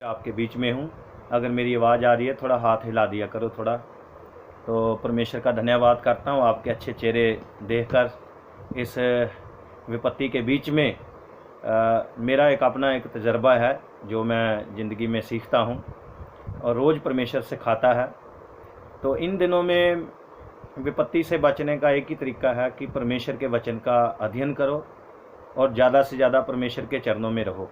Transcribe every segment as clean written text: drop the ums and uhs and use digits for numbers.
आपके बीच में हूँ। अगर मेरी आवाज़ आ रही है थोड़ा हाथ हिला दिया करो थोड़ा। तो परमेश्वर का धन्यवाद करता हूँ आपके अच्छे चेहरे देखकर इस विपत्ति के बीच में। मेरा अपना एक तजर्बा है जो मैं ज़िंदगी में सीखता हूँ और रोज़ परमेश्वर से खाता है। तो इन दिनों में विपत्ति से बचने का एक ही तरीका है कि परमेश्वर के वचन का अध्ययन करो और ज़्यादा से ज़्यादा परमेश्वर के चरणों में रहो,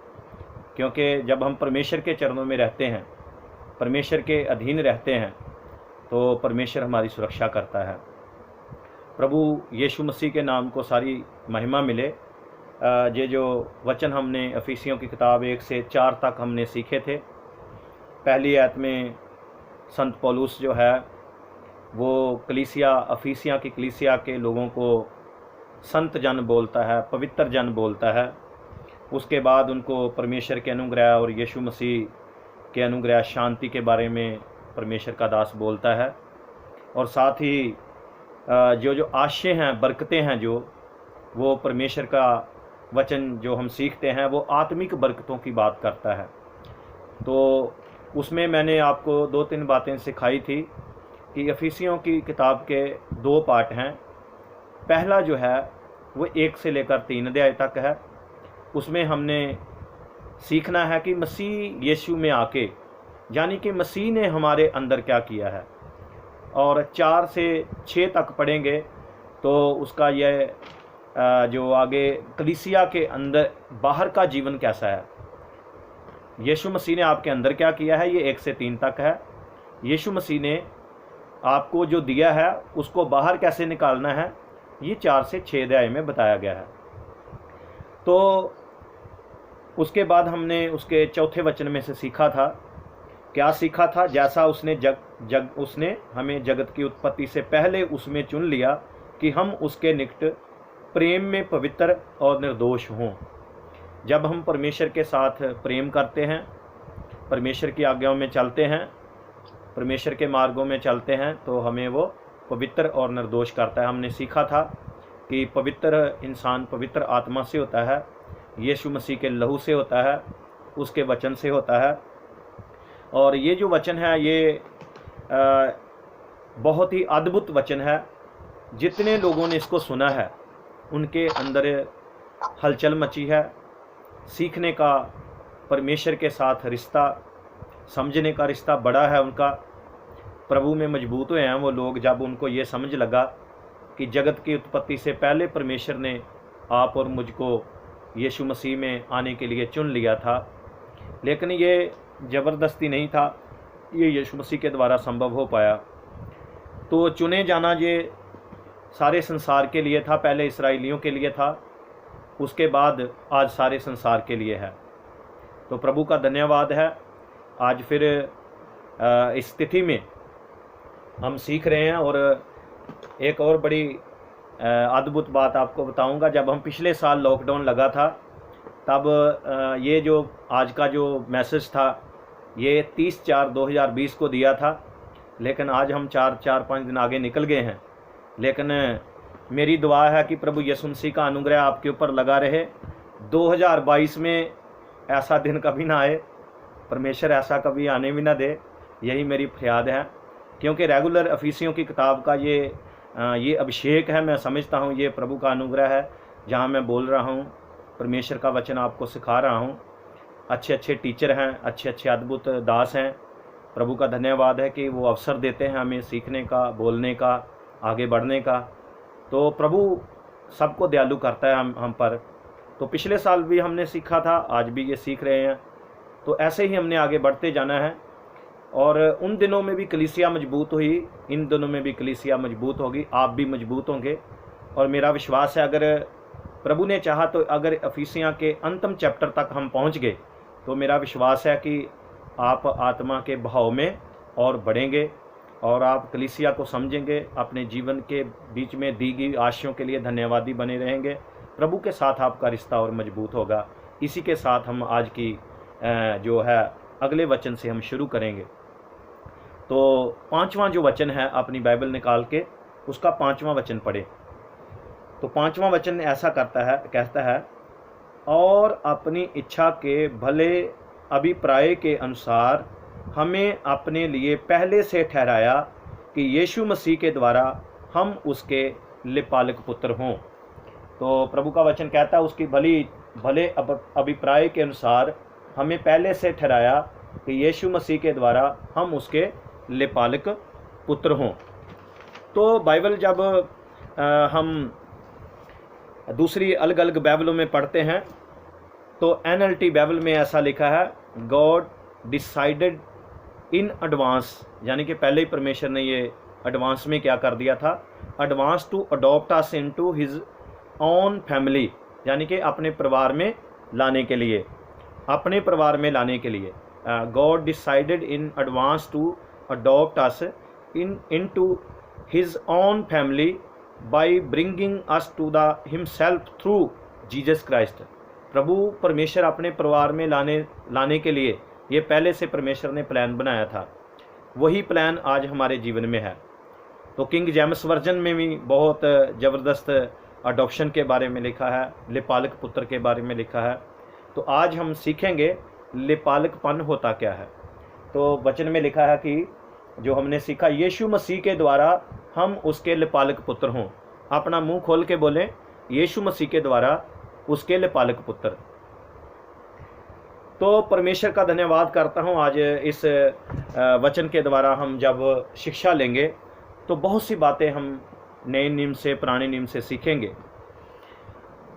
क्योंकि जब हम परमेश्वर के चरणों में रहते हैं, परमेश्वर के अधीन रहते हैं, तो परमेश्वर हमारी सुरक्षा करता है। प्रभु यीशु मसीह के नाम को सारी महिमा मिले। ये जो वचन हमने अफीसियों की किताब 1 से 4 तक हमने सीखे थे। पहली आयत में संत पौलुस जो है वो अफीसिया की कलीसिया के लोगों को संत जन बोलता है, पवित्र जन बोलता है। उसके बाद उनको परमेश्वर के अनुग्रह और यीशु मसीह के अनुग्रह शांति के बारे में परमेश्वर का दास बोलता है। और साथ ही जो आशय हैं, बरकतें हैं, जो वो परमेश्वर का वचन जो हम सीखते हैं वो आत्मिक बरकतों की बात करता है। तो उसमें मैंने आपको 2-3 बातें सिखाई थी कि अफीसियों की किताब के 2 पार्ट हैं। पहला जो है वो 1 से लेकर 3 अध्याय तक है। उसमें हमने सीखना है कि मसीह यीशु में आके, यानी कि मसीह ने हमारे अंदर क्या किया है। और 4 से 6 तक पढ़ेंगे तो उसका यह जो आगे कलीसिया के अंदर बाहर का जीवन कैसा है, यीशु मसीह ने आपके अंदर क्या किया है, ये 1 से 3 तक है। यीशु मसीह ने आपको जो दिया है उसको बाहर कैसे निकालना है, ये 4 से 6 अध्याय में बताया गया है। तो उसके बाद हमने उसके चौथे वचन में से सीखा था। क्या सीखा था? जैसा उसने उसने हमें जगत की उत्पत्ति से पहले उसमें चुन लिया कि हम उसके निकट प्रेम में पवित्र और निर्दोष हों। जब हम परमेश्वर के साथ प्रेम करते हैं, परमेश्वर की आज्ञाओं में चलते हैं, परमेश्वर के मार्गों में चलते हैं, तो हमें वो पवित्र और निर्दोष करता है। हमने सीखा था कि पवित्र इंसान पवित्र आत्मा से होता है, यीशु मसीह के लहू से होता है, उसके वचन से होता है। और ये जो वचन है ये बहुत ही अद्भुत वचन है। जितने लोगों ने इसको सुना है उनके अंदर हलचल मची है। सीखने का परमेश्वर के साथ रिश्ता, समझने का रिश्ता बड़ा है उनका। प्रभु में मजबूत हुए हैं वो लोग जब उनको ये समझ लगा कि जगत की उत्पत्ति से पहले परमेश्वर ने आप और मुझको यीशु मसीह में आने के लिए चुन लिया था। लेकिन ये ज़बरदस्ती नहीं था, ये यीशु मसीह के द्वारा संभव हो पाया। तो चुने जाना ये सारे संसार के लिए था। पहले इस्राएलियों के लिए था, उसके बाद आज सारे संसार के लिए है। तो प्रभु का धन्यवाद है। आज फिर इस स्थिति में हम सीख रहे हैं। और एक और बड़ी अद्भुत बात आपको बताऊंगा। जब हम पिछले साल लॉकडाउन लगा था तब ये जो आज का जो मैसेज था ये 30/4/2020 को दिया था, लेकिन आज हम 4-5 दिन आगे निकल गए हैं। लेकिन मेरी दुआ है कि प्रभु यीशु मसीह का अनुग्रह आपके ऊपर लगा रहे। 2022 में ऐसा दिन कभी ना आए, परमेश्वर ऐसा कभी आने भी ना दे, यही मेरी फरियाद है। क्योंकि रेगुलर अफीसियों की किताब का ये अभिषेक है। मैं समझता हूँ ये प्रभु का अनुग्रह है, जहाँ मैं बोल रहा हूँ, परमेश्वर का वचन आपको सिखा रहा हूँ। अच्छे अच्छे टीचर हैं, अच्छे अच्छे अद्भुत दास हैं। प्रभु का धन्यवाद है कि वो अवसर देते हैं हमें सीखने का, बोलने का, आगे बढ़ने का। तो प्रभु सबको दयालु करता है हम पर। तो पिछले साल भी हमने सीखा था, आज भी ये सीख रहे हैं। तो ऐसे ही हमने आगे बढ़ते जाना है। और उन दिनों में भी कलीसिया मजबूत हुई, इन दिनों में भी कलीसिया मजबूत होगी, आप भी मजबूत होंगे। और मेरा विश्वास है अगर प्रभु ने चाहा तो अगर अफीसियाँ के अंतिम चैप्टर तक हम पहुँच गए तो मेरा विश्वास है कि आप आत्मा के भाव में और बढ़ेंगे और आप कलीसिया को समझेंगे, अपने जीवन के बीच में दी गई आशीषों के लिए धन्यवादी बने रहेंगे। प्रभु के साथ आपका रिश्ता और मजबूत होगा। इसी के साथ हम आज की जो है अगले वचन से हम शुरू करेंगे। तो 5वां जो वचन है, अपनी बाइबल निकाल के उसका 5वां वचन पढ़े। तो 5वां वचन ऐसा कहता है, और अपनी इच्छा के भले अभिप्राय के अनुसार हमें अपने लिए पहले से ठहराया कि यीशु मसीह के द्वारा हम उसके लिपालक पुत्र हों। तो प्रभु का वचन कहता है उसकी भले अभिप्राय के अनुसार हमें पहले से ठहराया कि यीशु मसीह के द्वारा हम उसके लिपालक पुत्र हों। तो बाइबल जब हम दूसरी अलग अलग बाइबलों में पढ़ते हैं तो NLT बाइबल में ऐसा लिखा है, गॉड डिसाइडेड इन एडवांस, यानी कि पहले ही परमेश्वर ने ये एडवांस में क्या कर दिया था, advance to adopt us into his own family, यानी कि अपने परिवार में लाने के लिए, अपने परिवार में लाने के लिए। God decided in advance to adopt us into his own family by bringing us to the himself through Jesus Christ. प्रभु परमेश्वर अपने परिवार में लाने के लिए ये पहले से परमेश्वर ने प्लान बनाया था। वही प्लान आज हमारे जीवन में है। तो किंग जेम्स वर्जन में भी बहुत ज़बरदस्त अडॉप्शन के बारे में लिखा है, लिपालक पुत्र के बारे में लिखा है। तो आज हम सीखेंगे लिपालकपन होता क्या है। तो वचन में लिखा है कि जो हमने सीखा, यीशु मसीह के द्वारा हम उसके लिपालक पुत्र हों। अपना मुंह खोल के बोलें, यीशु मसीह के द्वारा उसके लिपालक पुत्र। तो परमेश्वर का धन्यवाद करता हूँ। आज इस वचन के द्वारा हम जब शिक्षा लेंगे तो बहुत सी बातें हम नए नियम से, पुराने नियम से सीखेंगे।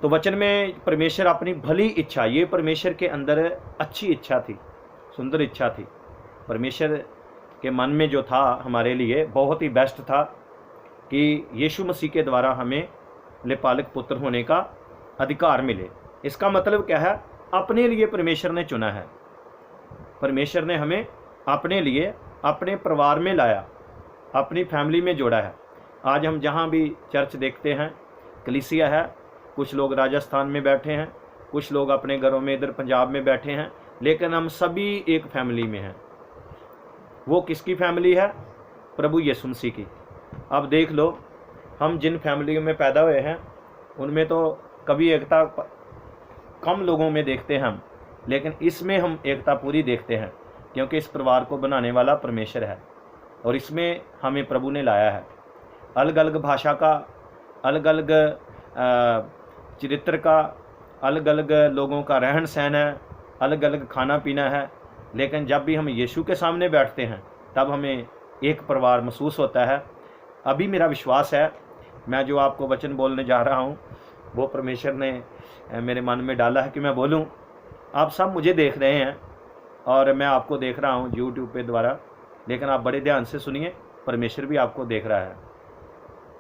तो वचन में परमेश्वर अपनी भली इच्छा, ये परमेश्वर के अंदर अच्छी इच्छा थी, सुंदर इच्छा थी। परमेश्वर के मन में जो था हमारे लिए बहुत ही बेस्ट था कि यीशु मसीह के द्वारा हमें लिपालक पुत्र होने का अधिकार मिले। इसका मतलब क्या है, अपने लिए परमेश्वर ने चुना है। परमेश्वर ने हमें अपने लिए अपने परिवार में लाया, अपनी फैमिली में जोड़ा है। आज हम जहाँ भी चर्च देखते हैं, कलीसिया है, कुछ लोग राजस्थान में बैठे हैं, कुछ लोग अपने घरों में इधर पंजाब में बैठे हैं, लेकिन हम सभी एक फैमिली में हैं। वो किसकी फैमिली है? प्रभु यीशु मसीह की। अब देख लो, हम जिन फैमिलियों में पैदा हुए हैं उनमें तो कभी एकता कम लोगों में देखते हैं हम, लेकिन इसमें हम एकता पूरी देखते हैं, क्योंकि इस परिवार को बनाने वाला परमेश्वर है और इसमें हमें प्रभु ने लाया है। अलग अलग भाषा का, अलग अलग चरित्र का, अलग अलग लोगों का रहन सहन है, अलग अलग खाना पीना है, लेकिन जब भी हम यीशु के सामने बैठते हैं तब हमें एक परिवार महसूस होता है। अभी मेरा विश्वास है, मैं जो आपको वचन बोलने जा रहा हूँ वो परमेश्वर ने मेरे मन में डाला है कि मैं बोलूँ। आप सब मुझे देख रहे हैं और मैं आपको देख रहा हूँ यूट्यूब पे द्वारा, लेकिन आप बड़े ध्यान से सुनिए, परमेश्वर भी आपको देख रहा है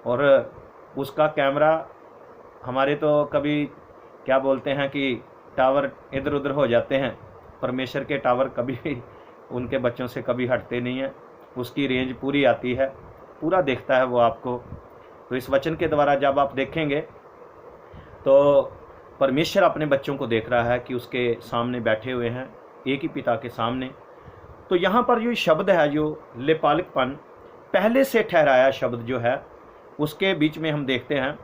और उसका कैमरा हमारे तो कभी क्या बोलते हैं कि टावर इधर उधर हो जाते हैं, परमेश्वर के टावर कभी भी उनके बच्चों से कभी हटते नहीं हैं। उसकी रेंज पूरी आती है, पूरा देखता है वो आपको। तो इस वचन के द्वारा जब आप देखेंगे तो परमेश्वर अपने बच्चों को देख रहा है कि उसके सामने बैठे हुए हैं, एक ही पिता के सामने। तो यहाँ पर जो शब्द है, जो लिपालकपन, पहले से ठहराया शब्द जो है, उसके बीच में हम देखते हैं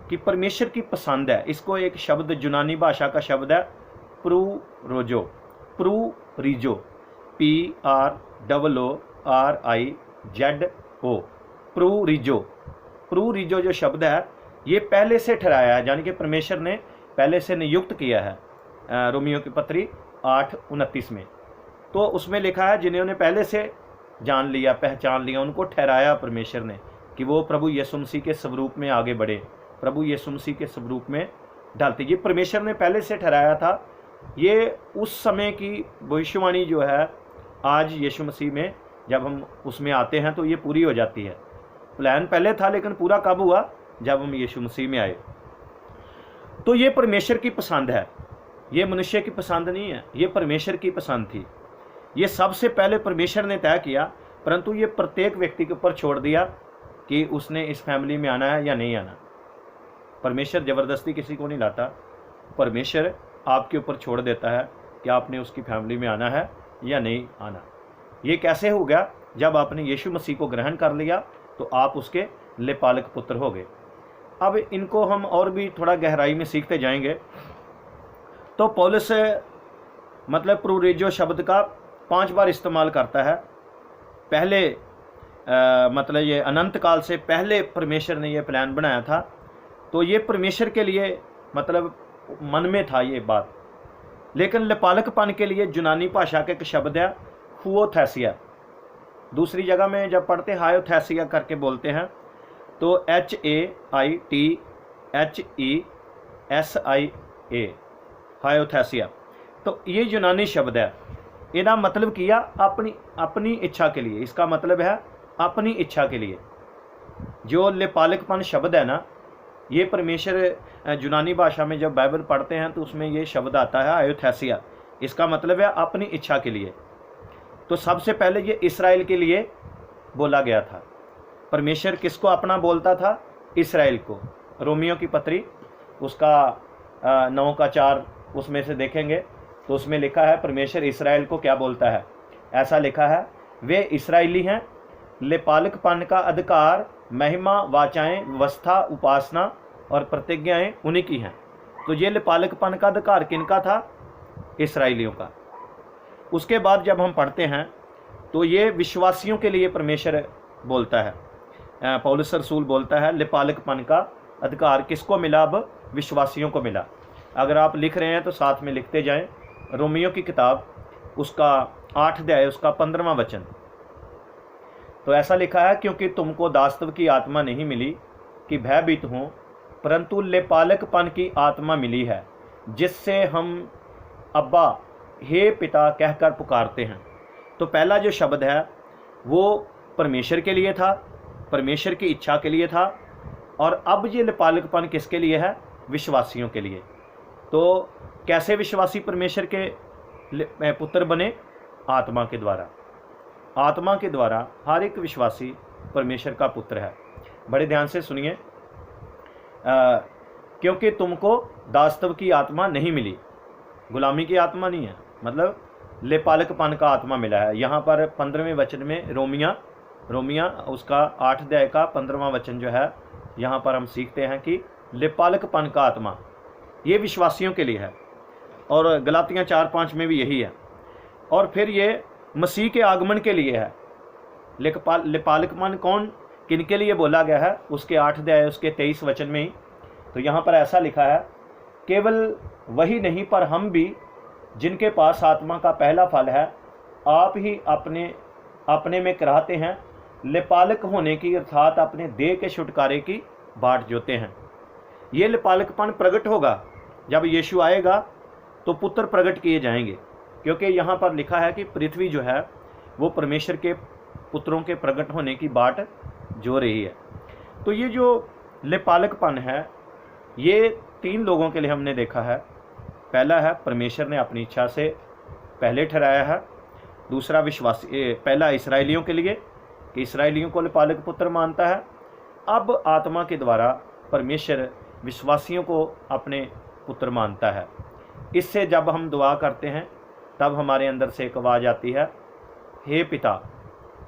कि परमेश्वर की पसंद है। इसको एक शब्द यूनानी भाषा का शब्द है प्रूरोजो, प्रूरिजो, PROORIZO, प्रूरिजो। प्रूरिजो जो शब्द है ये पहले से ठहराया है, यानी कि परमेश्वर ने पहले से नियुक्त किया है। रोमियो की पत्री 8:29 में तो उसमें लिखा है, जिन्होंने पहले से जान लिया, पहचान लिया, उनको ठहराया परमेश्वर ने कि वो प्रभु यीशु मसीह के स्वरूप में आगे बढ़े, प्रभु यीशु मसीह के स्वरूप में ढलते। ये परमेश्वर ने पहले से ठहराया था। ये उस समय की भविष्यवाणी जो है, आज यीशु मसीह में जब हम उसमें आते हैं तो ये पूरी हो जाती है। प्लान पहले था लेकिन पूरा कब हुआ? जब हम यीशु मसीह में आए। तो ये परमेश्वर की पसंद है, ये मनुष्य की पसंद नहीं है, ये परमेश्वर की पसंद थी। ये सबसे पहले परमेश्वर ने तय किया, परंतु ये प्रत्येक व्यक्ति के ऊपर छोड़ दिया कि उसने इस फैमिली में आना है या नहीं आना। परमेश्वर ज़बरदस्ती किसी को नहीं लाता, परमेश्वर आपके ऊपर छोड़ देता है कि आपने उसकी फैमिली में आना है या नहीं आना। ये कैसे हो गया? जब आपने यीशु मसीह को ग्रहण कर लिया तो आप उसके लिपालक पुत्र हो गए। अब इनको हम और भी थोड़ा गहराई में सीखते जाएंगे। तो पौलुस मतलब प्रूरेजो शब्द का 5 बार इस्तेमाल करता है। पहले मतलब ये अनंत काल से पहले परमेश्वर ने ये प्लान बनाया था, तो ये परमेश्वर के लिए मतलब मन में था ये बात। लेकिन लिपालकपन के लिए यूनानी भाषा का एक शब्द है हुओथेसिया। दूसरी जगह में जब पढ़ते हायोथेसिया करके बोलते हैं, तो HAITHESIA हायोथेसिया। तो ये यूनानी शब्द है। इहदा मतलब किया अपनी इच्छा के लिए। इसका मतलब है अपनी इच्छा के लिए। जो लिपालकपन शब्द है ना, ये परमेश्वर यूनानी भाषा में जब बाइबल पढ़ते हैं तो उसमें ये शब्द आता है हायोथेसिया। इसका मतलब है अपनी इच्छा के लिए। तो सबसे पहले ये इसराइल के लिए बोला गया था। परमेश्वर किसको अपना बोलता था? इसराइल को। रोमियो की पत्री उसका 9 का 4 उसमें से देखेंगे तो उसमें लिखा है परमेश्वर इसराइल को क्या बोलता है। ऐसा लिखा है, वे इसराइली हैं, लिपालकपन का अधिकार, महिमा, वाचाएं, व्यवस्था, उपासना और प्रतिज्ञाएं उन्हीं की हैं। तो ये लिपालकपन का अधिकार किनका था? इसराइलियों का। उसके बाद जब हम पढ़ते हैं तो ये विश्वासियों के लिए परमेश्वर बोलता है। पौलुस रसूल बोलता है लिपालकपन का अधिकार किसको मिला? अब विश्वासियों को मिला। अगर आप लिख रहे हैं तो साथ में लिखते जाएं। रोमियो की किताब उसका 8 अध्याय उसका 15वां वचन। तो ऐसा लिखा है, क्योंकि तुमको दासत्व की आत्मा नहीं मिली कि भयभीत हों, परंतु लिपालकपन की आत्मा मिली है, जिससे हम अब्बा, हे पिता कहकर पुकारते हैं। तो पहला जो शब्द है वो परमेश्वर के लिए था, परमेश्वर की इच्छा के लिए था। और अब ये लिपालकपन किसके लिए है? विश्वासियों के लिए। तो कैसे विश्वासी परमेश्वर के पुत्र बने? आत्मा के द्वारा। आत्मा के द्वारा हर एक विश्वासी परमेश्वर का पुत्र है। बड़े ध्यान से सुनिए। क्योंकि तुमको दासत्व की आत्मा नहीं मिली, गुलामी की आत्मा नहीं है, मतलब लिपालकपन का आत्मा मिला है। यहाँ पर 15वें वचन में रोमिया उसका 8 अध्याय का 15वां वचन जो है, यहाँ पर हम सीखते हैं कि लिपालकपन का आत्मा ये विश्वासियों के लिए है। और गलातियाँ 4:5 में भी यही है। और फिर ये मसीह के आगमन के लिए है। लिपालकपन कौन किनके लिए बोला गया है? उसके 8 अध्याय उसके 23 वचन में ही। तो यहाँ पर ऐसा लिखा है, केवल वही नहीं पर हम भी, जिनके पास आत्मा का पहला फल है, आप ही अपने में कराहते हैं, लिपालक होने की अर्थात अपने देह के छुटकारे की बाट जोते हैं। ये लिपालकपन प्रकट होगा जब यीशु आएगा, तो पुत्र प्रकट किए जाएंगे। क्योंकि यहाँ पर लिखा है कि पृथ्वी जो है वो परमेश्वर के पुत्रों के प्रकट होने की बाट जो रही है। तो ये जो लिपालकपन है ये 3 लोगों के लिए हमने देखा है। पहला है परमेश्वर ने अपनी इच्छा से पहले ठहराया है। दूसरा विश्वासी, पहला इसराइलियों के लिए कि इसराइलियों को लिपालक पुत्र मानता है। अब आत्मा के द्वारा परमेश्वर विश्वासियों को अपने पुत्र मानता है। इससे जब हम दुआ करते हैं तब हमारे अंदर से एक आवाज़ आती है, हे पिता।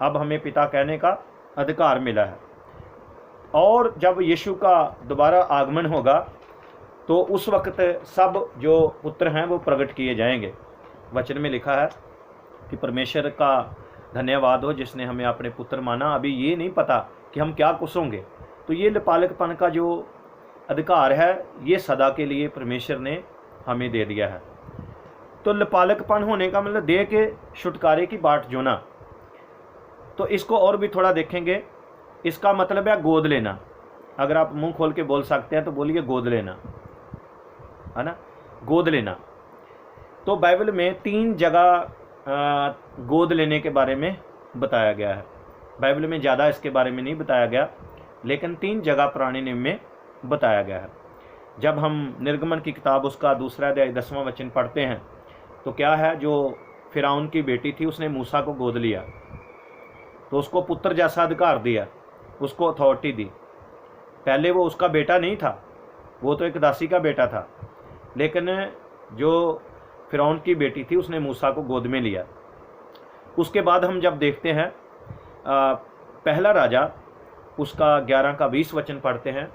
अब हमें पिता कहने का अधिकार मिला है। और जब यीशु का दोबारा आगमन होगा तो उस वक्त सब जो पुत्र हैं वो प्रकट किए जाएंगे। वचन में लिखा है कि परमेश्वर का धन्यवाद हो जिसने हमें अपने पुत्र माना। अभी ये नहीं पता कि हम क्या कुछ होंगे। तो ये लिपालकपन का जो अधिकार है ये सदा के लिए परमेश्वर ने हमें दे दिया है। तो लिपालकपन होने का मतलब देह के छुटकारे की बाट जोना। तो इसको और भी थोड़ा देखेंगे। इसका मतलब है गोद लेना। अगर आप मुंह खोल के बोल सकते हैं तो बोलिए गोद लेना, है ना, गोद लेना। तो बाइबल में 3 जगह गोद लेने के बारे में बताया गया है। बाइबल में ज़्यादा इसके बारे में नहीं बताया गया, लेकिन 3 जगह पुराने नियम में बताया गया है। जब हम निर्गमन की किताब उसका 2 अध्याय 10वां वचन पढ़ते हैं तो क्या है, जो फिरौन की बेटी थी उसने मूसा को गोद लिया तो उसको पुत्र जैसा अधिकार दिया, उसको अथॉरिटी दी। पहले वो उसका बेटा नहीं था, वो तो एक दासी का बेटा था, लेकिन जो फिरौन की बेटी थी उसने मूसा को गोद में लिया। उसके बाद हम जब देखते हैं पहला राजा उसका 11 का 20 वचन पढ़ते हैं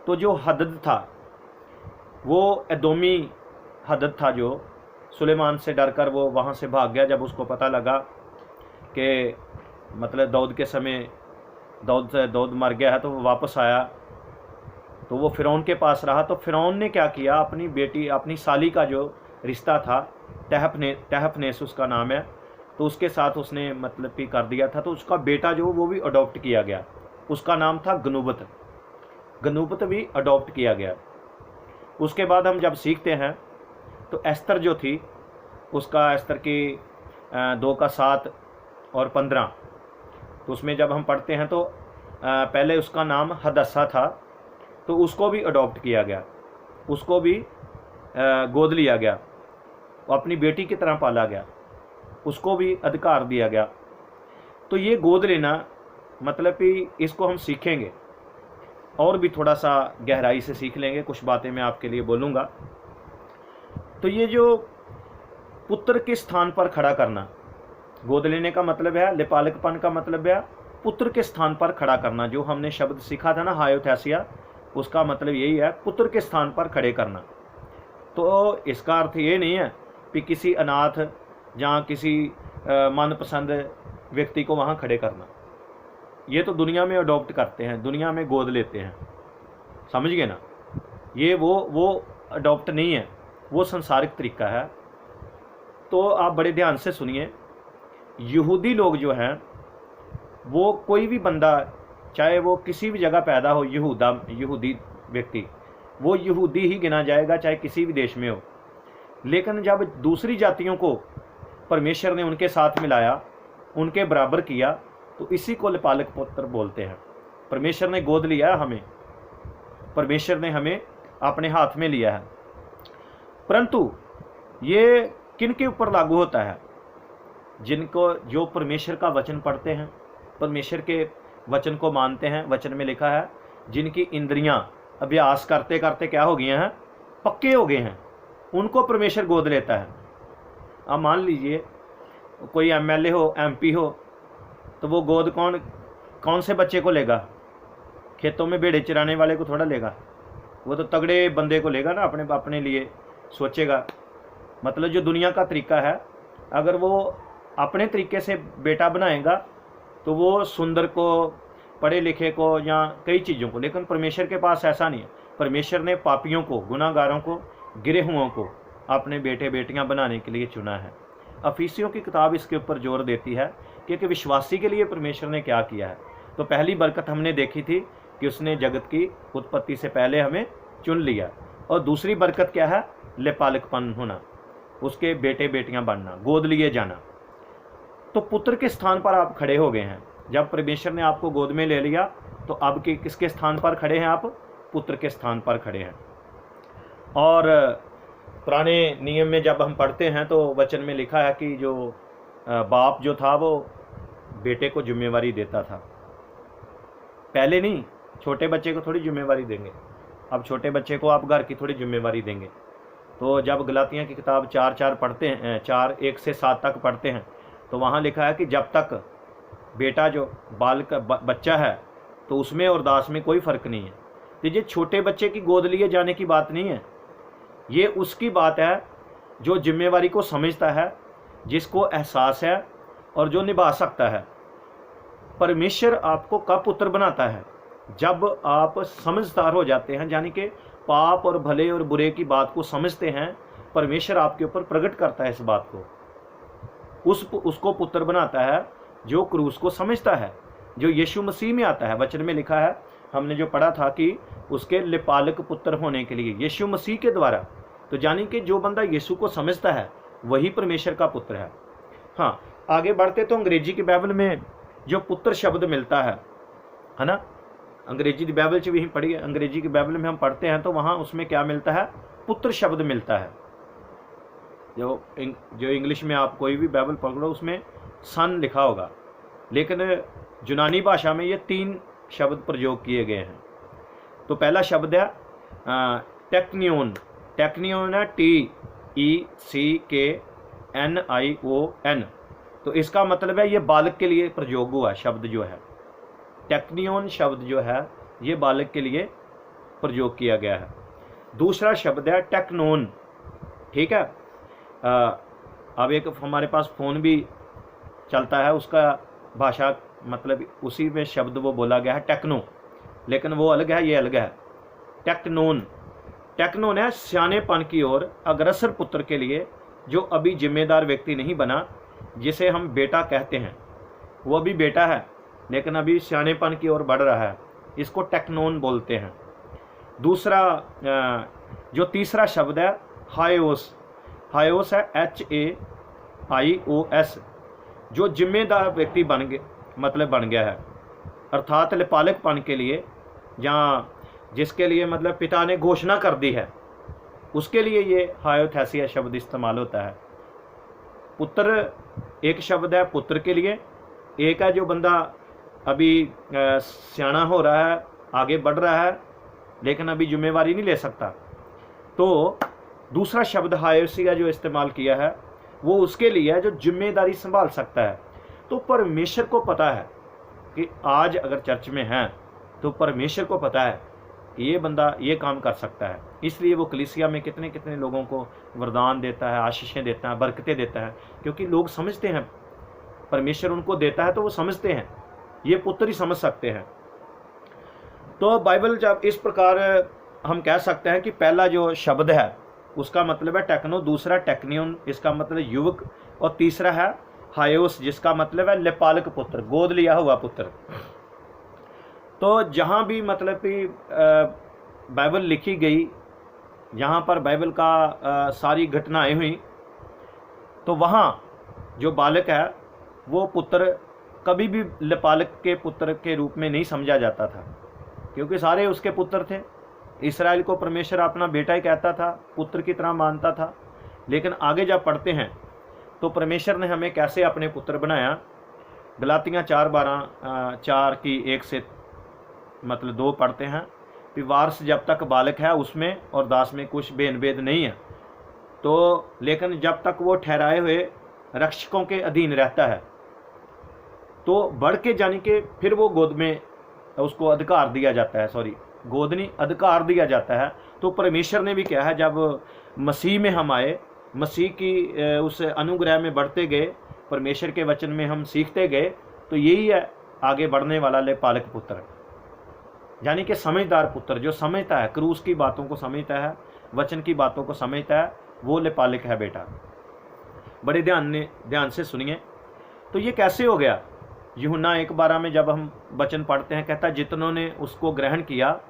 तो जो हदद था वो एदोमी हदद था, जो सुलेमान से डरकर वो वहाँ से भाग गया। जब उसको पता लगा कि मतलब दाऊद के समय दाऊद मर गया है, तो वो वापस आया, तो वो फ़िरौन के पास रहा। तो फ़िरौन ने क्या किया, अपनी बेटी, अपनी साली का जो रिश्ता था, तहपनेस उसका नाम है, तो उसके साथ उसने मतलब कि कर दिया था। तो उसका बेटा जो वो भी अडॉप्ट किया गया, उसका नाम था गनूबत भी अडॉप्ट किया गया। उसके बाद हम जब सीखते हैं तो एस्तर जो थी, उसका एस्तर की 2 का 7 और 15, तो उसमें जब हम पढ़ते हैं तो पहले उसका नाम हदस्सा था, तो उसको भी अडॉप्ट किया गया, उसको भी गोद लिया गया, अपनी बेटी की तरह पाला गया, उसको भी अधिकार दिया गया। तो ये गोद लेना मतलब कि इसको हम सीखेंगे और भी थोड़ा सा गहराई से सीख लेंगे, कुछ बातें मैं आपके लिए बोलूँगा। तो ये जो पुत्र के स्थान पर खड़ा करना, गोद लेने का मतलब है, लिपालकपन का मतलब है पुत्र के स्थान पर खड़ा करना। जो हमने शब्द सीखा था ना, हायोथैसिया, उसका मतलब यही है, पुत्र के स्थान पर खड़े करना। तो इसका अर्थ ये नहीं है कि किसी अनाथ जहाँ किसी मनपसंद व्यक्ति को वहाँ खड़े करना। ये तो दुनिया में अडॉप्ट करते हैं, दुनिया में गोद लेते हैं, समझ गए ना। ये वो अडॉप्ट नहीं है, वो संसारिक तरीका है। तो आप बड़े ध्यान से सुनिए। यहूदी लोग जो हैं, वो कोई भी बंदा, चाहे वो किसी भी जगह पैदा हो, यहूदी व्यक्ति, वो यहूदी ही गिना जाएगा, चाहे किसी भी देश में हो। लेकिन जब दूसरी जातियों को परमेश्वर ने उनके साथ मिलाया, उनके बराबर किया, तो इसी को लिपालक पुत्र बोलते हैं। परमेश्वर ने गोद लिया है हमें, परमेश्वर ने हमें अपने हाथ में लिया है। परंतु ये किन के ऊपर लागू होता है? जो परमेश्वर का वचन पढ़ते हैं, परमेश्वर के वचन को मानते हैं। वचन में लिखा है, जिनकी इंद्रियां अभ्यास करते करते क्या हो गई हैं, पक्के हो गए हैं, उनको परमेश्वर गोद लेता है। अब मान लीजिए कोई एमएलए हो, एमपी हो, तो वो गोद कौन से बच्चे को लेगा? खेतों में भेड़े चराने वाले को थोड़ा लेगा, वो तो तगड़े बंदे को लेगा ना, अपने लिए सोचेगा। मतलब जो दुनिया का तरीका है, अगर वो अपने तरीके से बेटा बनाएगा तो वो सुंदर को, पढ़े लिखे को, या कई चीज़ों को। लेकिन परमेश्वर के पास ऐसा नहीं है। परमेश्वर ने पापियों को, गुनाहगारों को, गिरे हुओं को अपने बेटे बेटियां बनाने के लिए चुना है। अफीसियों की किताब इसके ऊपर जोर देती है कि विश्वासी के लिए परमेश्वर ने क्या किया है। तो पहली बरकत हमने देखी थी कि उसने जगत की उत्पत्ति से पहले हमें चुन लिया, और दूसरी बरकत क्या है? लिपालकपन होना, उसके बेटे बेटियां बनना, गोद लिए जाना। तो पुत्र के स्थान पर आप खड़े हो गए हैं। जब परमेश्वर ने आपको गोद में ले लिया, तो अब किसके स्थान पर खड़े हैं आप? पुत्र के स्थान पर खड़े हैं। और पुराने नियम में जब हम पढ़ते हैं तो वचन में लिखा है कि जो बाप जो था वो बेटे को जिम्मेवारी देता था। पहले नहीं, छोटे बच्चे को थोड़ी जिम्मेवारी देंगे, अब छोटे बच्चे को आप घर की थोड़ी जिम्मेवारी देंगे। तो जब गलातियाँ की किताब 4:4 पढ़ते हैं, 4:1 से 7 तक पढ़ते हैं, तो वहाँ लिखा है कि जब तक बेटा जो बच्चा है, तो उसमें और दास में कोई फ़र्क नहीं है। तो ये छोटे बच्चे की गोद लिए जाने की बात नहीं है, ये उसकी बात है जो जिम्मेवारी को समझता है, जिसको एहसास है और जो निभा सकता है। परमेश्वर आपको कब पुत्र बनाता है? जब आप समझदार हो जाते हैं, यानी कि पाप और भले और बुरे की बात को समझते हैं। परमेश्वर आपके ऊपर प्रकट करता है इस बात को, उसको पुत्र बनाता है जो क्रूस को समझता है, जो यीशु मसीह में आता है। वचन में लिखा है, हमने जो पढ़ा था कि उसके लिपालक पुत्र होने के लिए यीशु मसीह के द्वारा। तो यानी कि जो बंदा यीशु को समझता है वही परमेश्वर का पुत्र है। हाँ, आगे बढ़ते तो अंग्रेजी की बाइबल में जो पुत्र शब्द मिलता है ना, अंग्रेजी की बाइबल से भी पढ़ी, अंग्रेजी की बाइबल में हम पढ़ते हैं तो वहाँ उसमें क्या मिलता है? पुत्र शब्द मिलता है। जो इंग्लिश में आप कोई भी बाइबल पढ़ लो उसमें सन लिखा होगा, लेकिन यूनानी भाषा में ये 3 शब्द प्रयोग किए गए हैं। तो पहला शब्द है टेक्नियोन। टेक्नियोन है TECKNION। तो इसका मतलब है ये बालक के लिए प्रयोग हुआ शब्द जो है। टेक्नियोन शब्द जो है ये बालक के लिए प्रयोग किया गया है। दूसरा शब्द है टेक्नोन, ठीक है। अब एक हमारे पास फ़ोन भी चलता है, उसका भाषा मतलब उसी में शब्द वो बोला गया है टेक्नो, लेकिन वो अलग है, ये अलग है। टेक्नोन, टेक्नोन है सियानेपन की ओर अग्रसर पुत्र के लिए, जो अभी जिम्मेदार व्यक्ति नहीं बना, जिसे हम बेटा कहते हैं। वो अभी बेटा है लेकिन अभी सियानेपन की ओर बढ़ रहा है, इसको टेक्नोन बोलते हैं। दूसरा जो तीसरा शब्द है हायोस, हायोस है HAIOS, जो जिम्मेदार व्यक्ति बन गया है, अर्थात लिपालकपन के लिए, जहाँ जिसके लिए मतलब पिता ने घोषणा कर दी है, उसके लिए ये हायोथैसिया शब्द इस्तेमाल होता है। पुत्र एक शब्द है पुत्र के लिए, एक है जो बंदा अभी सियाना हो रहा है, आगे बढ़ रहा है, लेकिन अभी जिम्मेवारी नहीं ले सकता। तो दूसरा शब्द हायोसिया जो इस्तेमाल किया है वो उसके लिए है जो जिम्मेदारी संभाल सकता है। तो परमेश्वर को पता है कि आज अगर चर्च में हैं तो परमेश्वर को पता है कि ये बंदा ये काम कर सकता है, इसलिए वो कलीसिया में कितने कितने लोगों को वरदान देता है, आशीषें देता है, बरकतें देता है, क्योंकि लोग समझते हैं परमेश्वर उनको देता है, तो वो समझते हैं, ये पुत्र ही समझ सकते हैं। तो बाइबल जब इस प्रकार हम कह सकते हैं कि पहला जो शब्द है उसका मतलब है टेक्नो, दूसरा टेक्नियन, इसका मतलब युवक, और तीसरा है हायोस, जिसका मतलब है लिपालक पुत्र, गोद लिया हुआ पुत्र। तो जहाँ भी मतलब कि बाइबल लिखी गई, जहाँ पर बाइबल का सारी घटनाएं हुई, तो वहाँ जो बालक है वो पुत्र कभी भी लिपालक के पुत्र के रूप में नहीं समझा जाता था, क्योंकि सारे उसके पुत्र थे। इसराइल को परमेश्वर अपना बेटा ही कहता था, पुत्र की तरह मानता था। लेकिन आगे जब पढ़ते हैं तो परमेश्वर ने हमें कैसे अपने पुत्र बनाया। गलातियाँ 4:12 की 1 से मतलब 2 पढ़ते हैं कि वारस जब तक बालक है उसमें और दास में कुछ भेद नहीं है, तो लेकिन जब तक वो ठहराए हुए रक्षकों के अधीन रहता है तो बढ़ के जानी कि फिर वो गोद में उसको अधिकार दिया जाता है, सॉरी गोद नहीं, अधिकार दिया जाता है। तो परमेश्वर ने भी क्या है, जब मसीह में हम आए, मसीह की उस अनुग्रह में बढ़ते गए, परमेश्वर के वचन में हम सीखते गए, तो यही है आगे बढ़ने वाला लिपालक पुत्र, यानी कि समझदार पुत्र, जो समझता है, क्रूस की बातों को समझता है, वचन की बातों को समझता है, वो लिपालक है बेटा। बड़े ध्यान से सुनिए। तो ये कैसे हो गया? यूहन्ना 1:12 में जब हम वचन पढ़ते हैं, कहता है जितनों ने उसको ग्रहण किया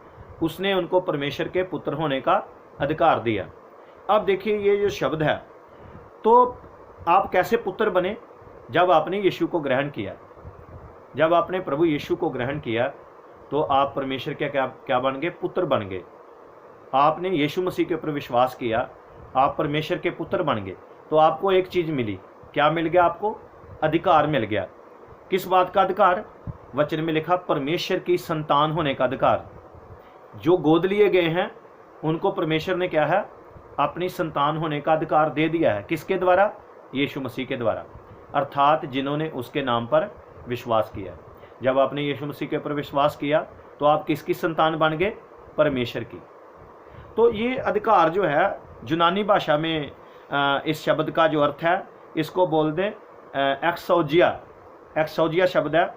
उसने उनको परमेश्वर के पुत्र होने का अधिकार दिया। अब देखिए ये जो शब्द है, तो आप कैसे पुत्र बने? जब आपने यीशु को ग्रहण किया, जब आपने प्रभु यीशु को ग्रहण किया तो आप परमेश्वर के क्या बन गए? पुत्र बन गए। आपने यीशु मसीह के ऊपर विश्वास किया, आप परमेश्वर के पुत्र बन गए। तो आपको एक चीज़ मिली, क्या मिल गया? आपको अधिकार मिल गया। किस बात का अधिकार? वचन में लिखा परमेश्वर की संतान होने का अधिकार। जो गोद लिए गए हैं उनको परमेश्वर ने क्या है? अपनी संतान होने का अधिकार दे दिया है। किसके द्वारा? यीशु मसीह के द्वारा, अर्थात जिन्होंने उसके नाम पर विश्वास किया। जब आपने यीशु मसीह के ऊपर विश्वास किया तो आप किसकी संतान बन गए? परमेश्वर की। तो ये अधिकार जो है, यूनानी भाषा में इस शब्द का जो अर्थ है, इसको बोल दें एक्सोजिया। एक्सोजिया शब्द है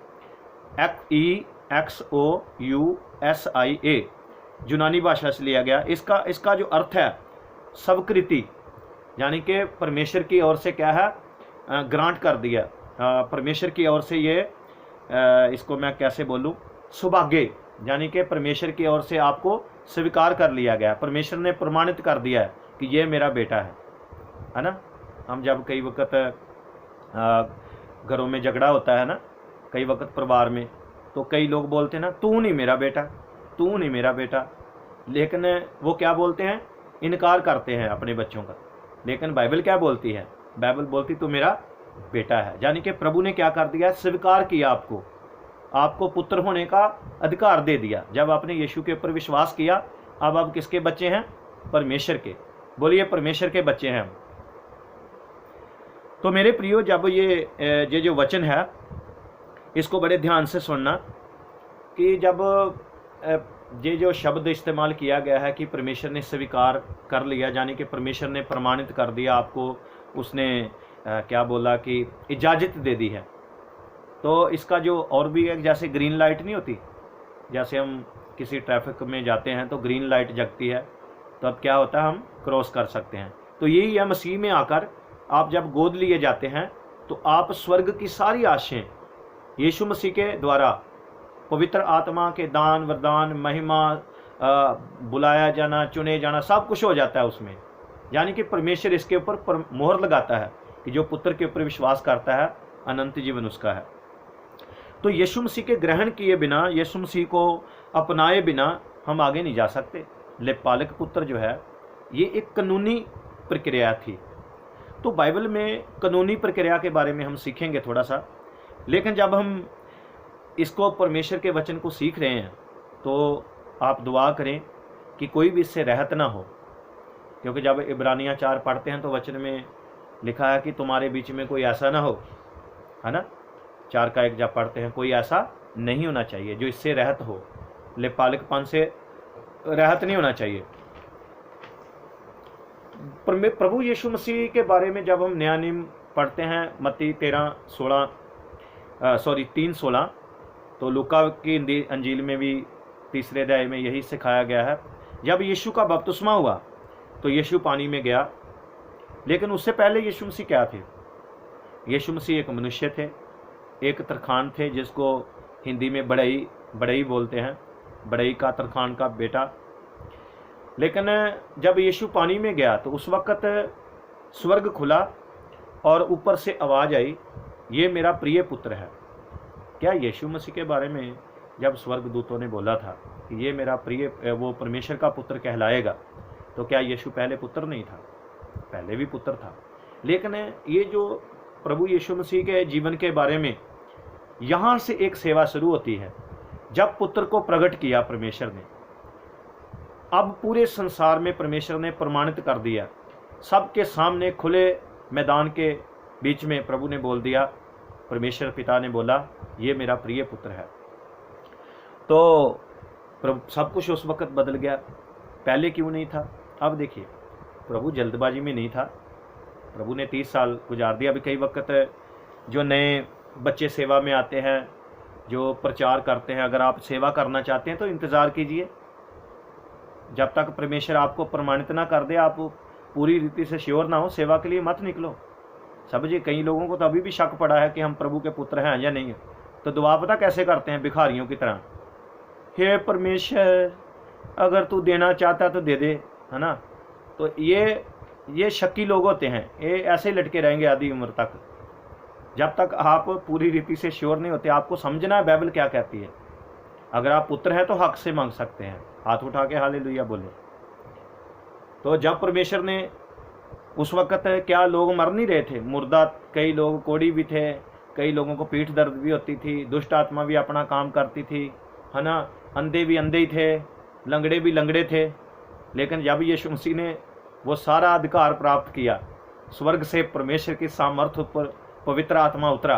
EXOUSIA, यूनानी भाषा से लिया गया। इसका जो अर्थ है स्वीकृति, यानी कि परमेश्वर की ओर से क्या है? ग्रांट कर दिया, परमेश्वर की ओर से ये इसको मैं कैसे बोलूँ? सौभाग्य, यानी कि परमेश्वर की ओर से आपको स्वीकार कर लिया गया। परमेश्वर ने प्रमाणित कर दिया है कि ये मेरा बेटा है ना। हम जब कई वक्त घरों में झगड़ा होता है ना, कई वक्त परिवार में, तो कई लोग बोलते हैं ना, तू नहीं मेरा बेटा, तू नहीं मेरा बेटा। लेकिन वो क्या बोलते हैं? इनकार करते हैं अपने बच्चों का। लेकिन बाइबल क्या बोलती है? बाइबल बोलती तू मेरा बेटा है, यानी कि प्रभु ने क्या कर दिया? स्वीकार किया आपको पुत्र होने का अधिकार दे दिया। जब आपने यीशु के ऊपर विश्वास किया, अब आप किसके बच्चे हैं? परमेश्वर के। बोलिए परमेश्वर के बच्चे हैं हम। तो मेरे प्रियो, जब ये जो वचन है इसको बड़े ध्यान से सुनना कि जब ये जो शब्द इस्तेमाल किया गया है कि परमेश्वर ने स्वीकार कर लिया, यानी कि परमेश्वर ने प्रमाणित कर दिया आपको उसने क्या बोला कि इजाज़त दे दी है। तो इसका जो और भी एक, जैसे ग्रीन लाइट नहीं होती, जैसे हम किसी ट्रैफिक में जाते हैं तो ग्रीन लाइट जगती है, तो अब क्या होता है, हम क्रॉस कर सकते हैं। तो यही है, मसीह में आकर आप जब गोद लिए जाते हैं तो आप स्वर्ग की सारी आशाएं यीशु मसीह के द्वारा, पवित्र आत्मा के दान वरदान, महिमा, बुलाया जाना, चुने जाना, सब कुछ हो जाता है उसमें। यानी कि परमेश्वर इसके ऊपर मोहर लगाता है कि जो पुत्र के ऊपर विश्वास करता है अनंत जीवन उसका है। तो यीशु मसीह के ग्रहण किए बिना, यीशु मसीह को अपनाए बिना हम आगे नहीं जा सकते। लेपालक पुत्र जो है ये एक कानूनी प्रक्रिया थी। तो बाइबल में कानूनी प्रक्रिया के बारे में हम सीखेंगे थोड़ा सा, लेकिन जब हम इसको परमेश्वर के वचन को सीख रहे हैं तो आप दुआ करें कि कोई भी इससे रहत ना हो, क्योंकि जब इब्रानियाँ 4 पढ़ते हैं तो वचन में लिखा है कि तुम्हारे बीच में कोई ऐसा ना हो, है ना। 4 का 1 जब पढ़ते हैं, कोई ऐसा नहीं होना चाहिए जो इससे रहत हो, लेपालकपन से रहत नहीं होना चाहिए। प्रभु यीशु मसीह के बारे में जब हम नया नियम पढ़ते हैं, मत्ती 3:16, तो लूका की अंजील में भी 3 अध्याय में यही सिखाया गया है। जब यीशु का बपतिस्मा हुआ तो यीशु पानी में गया, लेकिन उससे पहले यीशु मसीह क्या थे? यीशु मसीह एक मनुष्य थे, एक तरखान थे, जिसको हिंदी में बड़ई बोलते हैं, बड़ई का, तरखान का बेटा। लेकिन जब यीशु पानी में गया तो उस वक़्त स्वर्ग खुला और ऊपर से आवाज़ आई, ये मेरा प्रिय पुत्र है। क्या यीशु मसीह के बारे में जब स्वर्गदूतों ने बोला था कि ये मेरा प्रिय, वो परमेश्वर का पुत्र कहलाएगा, तो क्या यीशु पहले पुत्र नहीं था? पहले भी पुत्र था। लेकिन ये जो प्रभु यीशु मसीह के जीवन के बारे में, यहाँ से एक सेवा शुरू होती है। जब पुत्र को प्रकट किया परमेश्वर ने, अब पूरे संसार में परमेश्वर ने प्रमाणित कर दिया, सबके सामने खुले मैदान के बीच में प्रभु ने बोल दिया, परमेश्वर पिता ने बोला, ये मेरा प्रिय पुत्र है। तो प्रभु सब कुछ उस वक़्त बदल गया। पहले क्यों नहीं था? अब देखिए, प्रभु जल्दबाजी में नहीं था। प्रभु ने 30 साल गुजार दिया। अभी कई वक्त जो नए बच्चे सेवा में आते हैं, जो प्रचार करते हैं, अगर आप सेवा करना चाहते हैं तो इंतज़ार कीजिए जब तक परमेश्वर आपको प्रमाणित ना कर दे, आप पूरी रीति से श्योर ना हो, सेवा के लिए मत निकलो। समझिए, कई लोगों को तो अभी भी शक पड़ा है कि हम प्रभु के पुत्र हैं या नहीं है। तो दुआ पता कैसे करते हैं? भिखारियों की तरह, हे परमेश्वर अगर तू देना चाहता तो दे दे, है ना। तो ये शक्की लोग होते हैं, ये ऐसे लटके रहेंगे आधी उम्र तक, जब तक आप पूरी रीति से श्योर नहीं होते। आपको समझना है बाइबल क्या कहती है। अगर आप पुत्र हैं तो हक से मांग सकते हैं, हाथ उठा के हालेलुया बोले। तो जब परमेश्वर ने, उस वक़्त क्या लोग मर नहीं रहे थे, मुर्दा, कई लोग कोढ़ी भी थे, कई लोगों को पीठ दर्द भी होती थी, दुष्ट आत्मा भी अपना काम करती थी, है ना, अंधे भी अंधे ही थे, लंगड़े भी लंगड़े थे। लेकिन जब यीशु मसीह ने वो सारा अधिकार प्राप्त किया, स्वर्ग से परमेश्वर की सामर्थ्य पर पवित्र आत्मा उतरा,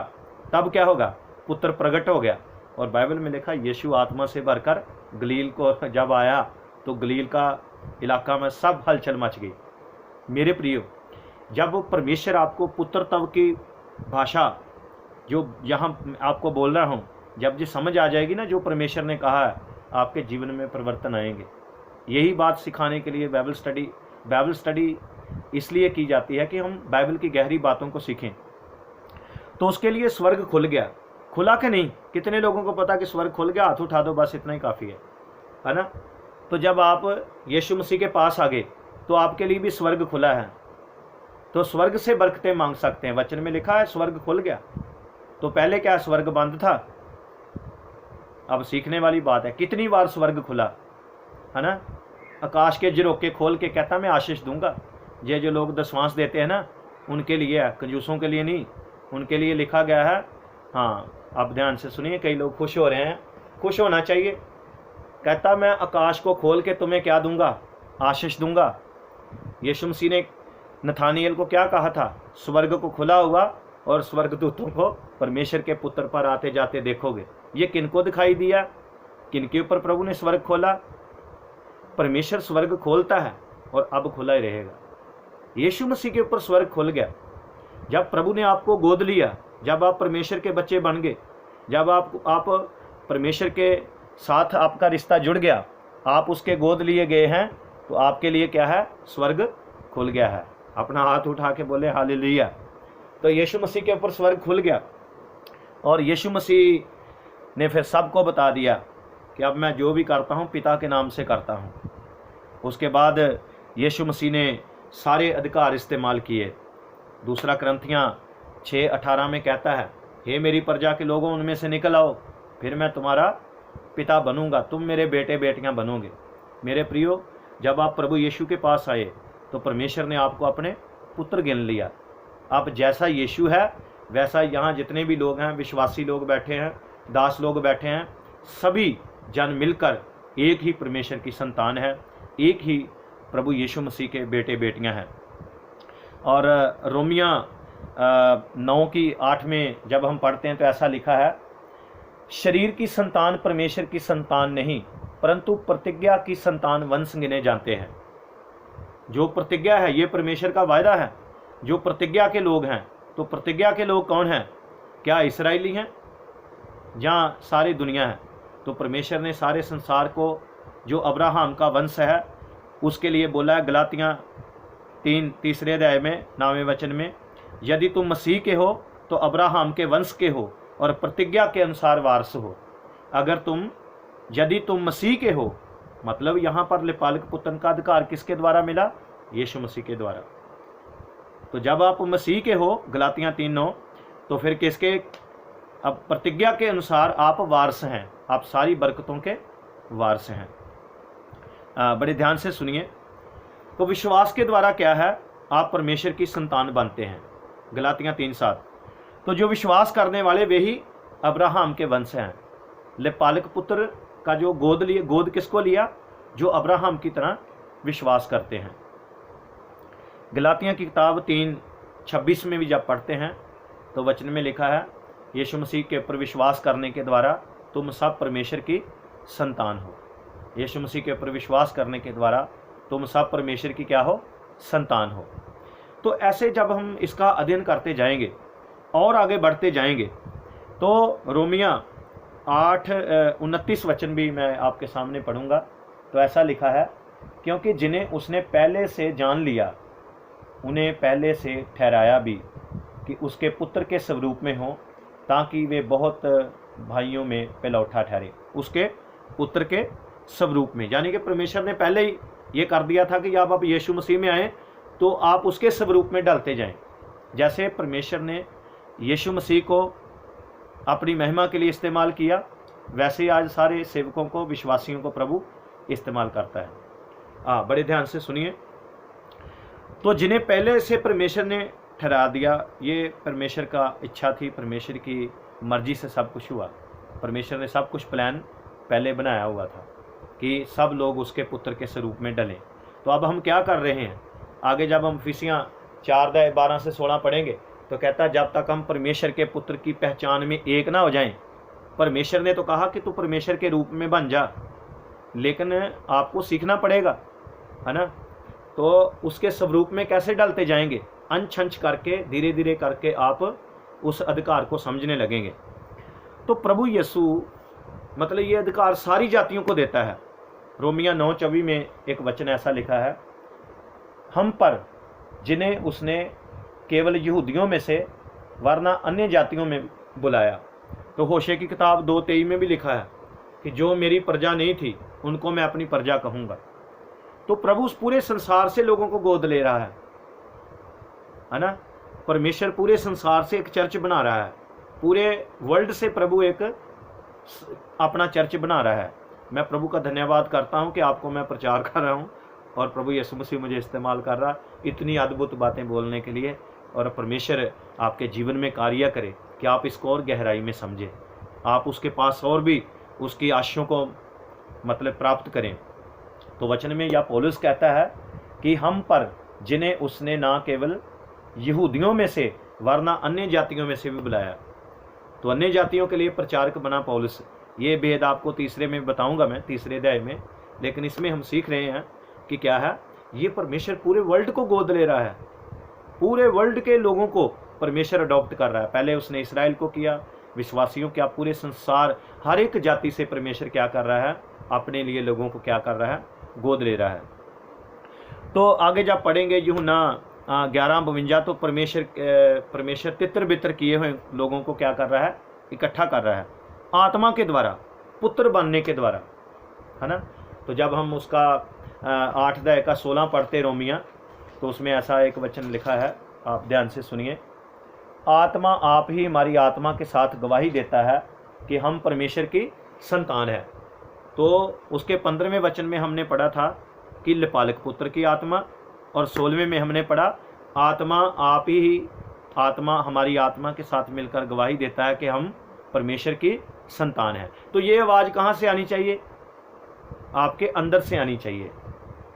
तब क्या होगा? पुत्र प्रकट हो गया। और बाइबल में लिखा, यीशु आत्मा से भरकर गलील को जब आया तो गलील का इलाका में सब हलचल मच गई। मेरे प्रियो, जब परमेश्वर आपको पुत्र तब की भाषा जो यहाँ आपको बोल रहा हूँ, जब ये समझ आ जाएगी ना जो परमेश्वर ने कहा है, आपके जीवन में परिवर्तन आएंगे। यही बात सिखाने के लिए बाइबल स्टडी इसलिए की जाती है कि हम बाइबल की गहरी बातों को सीखें। तो उसके लिए स्वर्ग खुल गया। खुला कि नहीं? कितने लोगों को पता कि स्वर्ग खुल गया? हाथ उठा दो, बस इतना ही काफ़ी है ना। तो जब आप यीशु मसीह के पास आ गए तो आपके लिए भी स्वर्ग खुला है। तो स्वर्ग से बरकतें मांग सकते हैं। वचन में लिखा है स्वर्ग खुल गया। तो पहले क्या स्वर्ग बंद था? अब सीखने वाली बात है, कितनी बार स्वर्ग खुला, है ना। आकाश के झरोखे खोल के कहता मैं आशीष दूंगा। ये जो लोग दशवांश देते हैं ना, उनके लिए है, कंजूसों के लिए नहीं। उनके लिए लिखा गया है। हाँ, आप ध्यान से सुनिए, कई लोग खुश हो रहे हैं, खुश होना चाहिए। कहता मैं आकाश को खोल के तुम्हें क्या दूंगा? आशीष दूंगा। यीशु मसीह ने नथानिएल को क्या कहा था? स्वर्ग को खुला हुआ और स्वर्गदूतों को परमेश्वर के पुत्र पर आते जाते देखोगे। ये किनको दिखाई दिया? किनके ऊपर प्रभु ने स्वर्ग खोला? परमेश्वर स्वर्ग खोलता है और अब खुला ही रहेगा। यीशु मसीह के ऊपर स्वर्ग खुल गया। जब प्रभु ने आपको गोद लिया, जब आप परमेश्वर के बच्चे बन गए, जब आप परमेश्वर के साथ आपका रिश्ता जुड़ गया, आप उसके गोद लिए गए हैं, तो आपके लिए क्या है? स्वर्ग खुल गया है। अपना हाथ उठा के बोले हालेलुया। तो यीशु मसीह के ऊपर स्वर्ग खुल गया और यीशु मसीह ने फिर सबको बता दिया कि अब मैं जो भी करता हूँ पिता के नाम से करता हूँ। उसके बाद यीशु मसीह ने सारे अधिकार इस्तेमाल किए। दूसरा करंथियाँ 6:18 में कहता है, हे मेरी प्रजा के लोगों, उनमें से निकल आओ, फिर मैं तुम्हारा पिता बनूंगा, तुम मेरे बेटे बेटियां बनोगे। मेरे प्रियो, जब आप प्रभु यीशु के पास आए तो परमेश्वर ने आपको अपने पुत्र गिन लिया। अब जैसा यीशु है वैसा यहाँ जितने भी लोग हैं, विश्वासी लोग बैठे हैं, दास लोग बैठे हैं, सभी जन मिलकर एक ही परमेश्वर की संतान है, एक ही प्रभु यीशु मसीह के बेटे बेटियां हैं। और रोमिया 9:8 में जब हम पढ़ते हैं तो ऐसा लिखा है, शरीर की संतान परमेश्वर की संतान नहीं, परंतु प्रतिज्ञा की संतान वंश गिने जाते हैं। जो प्रतिज्ञा है ये परमेश्वर का वायदा है। जो प्रतिज्ञा के लोग हैं, तो प्रतिज्ञा के लोग कौन हैं? क्या इस्राएली हैं? जहाँ सारी दुनिया है। तो परमेश्वर ने सारे संसार को, जो अब्राहम का वंश है, उसके लिए बोला है गलातियाँ 3 अध्याय में 9वें वचन में, यदि तुम मसीह के हो तो अब्राहम के वंश के हो और प्रतिज्ञा के अनुसार वारस हो। यदि तुम मसीह के हो, मतलब यहाँ पर लेपालक पुत्र का अधिकार किसके द्वारा मिला? यीशु मसीह के द्वारा। तो जब आप मसीह के हो, गलातियाँ 3:9, तो फिर किसके? अब प्रतिज्ञा के अनुसार आप वारस हैं, आप सारी बरकतों के वारस हैं। बड़े ध्यान से सुनिए। तो विश्वास के द्वारा क्या है? आप परमेश्वर की संतान बनते हैं, गलातियाँ 3:7। तो जो विश्वास करने वाले वे ही अब्राहम के वंश हैं। लेपालक पुत्र का जो गोद किसको लिया? जो अब्राहम की तरह विश्वास करते हैं। गलातियाँ की किताब 3:26 में भी जब पढ़ते हैं तो वचन में लिखा है, यीशु मसीह के ऊपर विश्वास करने के द्वारा तुम सब परमेश्वर की संतान हो। यीशु मसीह के ऊपर विश्वास करने के द्वारा तुम सब परमेश्वर की क्या हो? संतान हो। तो ऐसे जब हम इसका अध्ययन करते जाएंगे और आगे बढ़ते जाएंगे, तो रोमिया 8:29 वचन भी मैं आपके सामने पढ़ूंगा। तो ऐसा लिखा है, क्योंकि जिन्हें उसने पहले से जान लिया उन्हें पहले से ठहराया भी कि उसके पुत्र के स्वरूप में हो, ताकि वे बहुत भाइयों में पहलौठा ठहरे। उसके पुत्र के स्वरूप में, यानी कि परमेश्वर ने पहले ही ये कर दिया था कि जब आप यीशु मसीह में आए तो आप उसके स्वरूप में ढलते जाएं। जैसे परमेश्वर ने यीशु मसीह को अपनी महिमा के लिए इस्तेमाल किया, वैसे ही आज सारे सेवकों को, विश्वासियों को प्रभु इस्तेमाल करता है। बड़े ध्यान से सुनिए। तो जिन्हें पहले से परमेश्वर ने ठहरा दिया, ये परमेश्वर का इच्छा थी, परमेश्वर की मर्जी से सब कुछ हुआ। परमेश्वर ने सब कुछ प्लान पहले बनाया हुआ था कि सब लोग उसके पुत्र के स्वरूप में डलें। तो अब हम क्या कर रहे हैं? आगे जब हम इफिसियाँ 4:12-16 पढ़ेंगे तो कहता है, जब तक हम परमेश्वर के पुत्र की पहचान में एक ना हो जाएं। परमेश्वर ने तो कहा कि तू परमेश्वर के रूप में बन जा, लेकिन आपको सीखना पड़ेगा, है ना। तो उसके स्वरूप में कैसे डलते जाएंगे? अंश करके, धीरे धीरे करके आप उस अधिकार को समझने लगेंगे। तो प्रभु यीशु, मतलब ये अधिकार सारी जातियों को देता है। रोमिया 9:24 में एक वचन ऐसा लिखा है, हम पर जिन्हें उसने केवल यहूदियों में से वरना अन्य जातियों में बुलाया। तो होशे की किताब 2:23 में भी लिखा है कि जो मेरी प्रजा नहीं थी उनको मैं अपनी प्रजा कहूँगा। तो प्रभु उस पूरे संसार से लोगों को गोद ले रहा है ना। परमेश्वर पूरे संसार से एक चर्च बना रहा है, पूरे वर्ल्ड से प्रभु एक अपना चर्च बना रहा है। मैं प्रभु का धन्यवाद करता हूँ कि आपको मैं प्रचार कर रहा हूँ और प्रभु यीशु मसीह मुझे इस्तेमाल कर रहा है इतनी अद्भुत बातें बोलने के लिए। और परमेश्वर आपके जीवन में कार्य करे कि आप इसको और गहराई में समझें, आप उसके पास और भी उसकी आशीषों को मतलब प्राप्त करें। तो वचन में यह पौलुस कहता है कि हम पर जिन्हें उसने ना केवल यहूदियों में से वरना अन्य जातियों में से भी बुलाया। तो अन्य जातियों के लिए प्रचारक बना पौलुस। ये भेद आपको तीसरे में बताऊंगा मैं, 3 अध्याय में। लेकिन इसमें हम सीख रहे हैं कि क्या है ये परमेश्वर पूरे वर्ल्ड को गोद ले रहा है, पूरे वर्ल्ड के लोगों को परमेश्वर अडॉप्ट कर रहा है। पहले उसने इसराइल को किया, विश्वासियों क्या, पूरे संसार हर एक जाति से परमेश्वर क्या कर रहा है, अपने लिए लोगों को क्या कर रहा है, गोद ले रहा है। तो आगे जब पढ़ेंगे यूहन्ना 11:52, तो परमेश्वर तितर बितर किए हुए लोगों को क्या कर रहा है, इकट्ठा कर रहा है आत्मा के द्वारा, पुत्र बनने के द्वारा, है ना। तो जब हम उसका 8:16 पढ़ते रोमिया, तो उसमें ऐसा एक वचन लिखा है, आप ध्यान से सुनिए। आत्मा आप ही हमारी आत्मा के साथ गवाही देता है कि हम परमेश्वर की संतान है। तो उसके 15वें वचन में हमने पढ़ा था कि लिपालक पुत्र की आत्मा, और 16वें में हमने पढ़ा आत्मा आप ही, आत्मा हमारी आत्मा के साथ मिलकर गवाही देता है कि हम परमेश्वर की संतान है। तो ये आवाज़ कहाँ से आनी चाहिए, आपके अंदर से आनी चाहिए।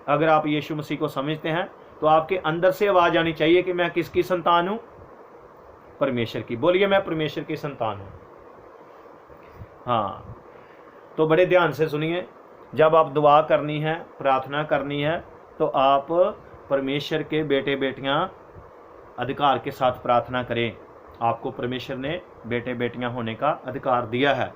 अगर आप यीशु मसीह को समझते हैं तो आपके अंदर से आवाज़ आनी चाहिए कि मैं किसकी संतान हूँ, परमेश्वर की। बोलिए मैं परमेश्वर की संतान हूँ। हाँ, तो बड़े ध्यान से सुनिए, जब आप दुआ करनी है, प्रार्थना करनी है, तो आप परमेश्वर के बेटे बेटियां अधिकार के साथ प्रार्थना करें। आपको परमेश्वर ने बेटे बेटियां होने का अधिकार दिया है।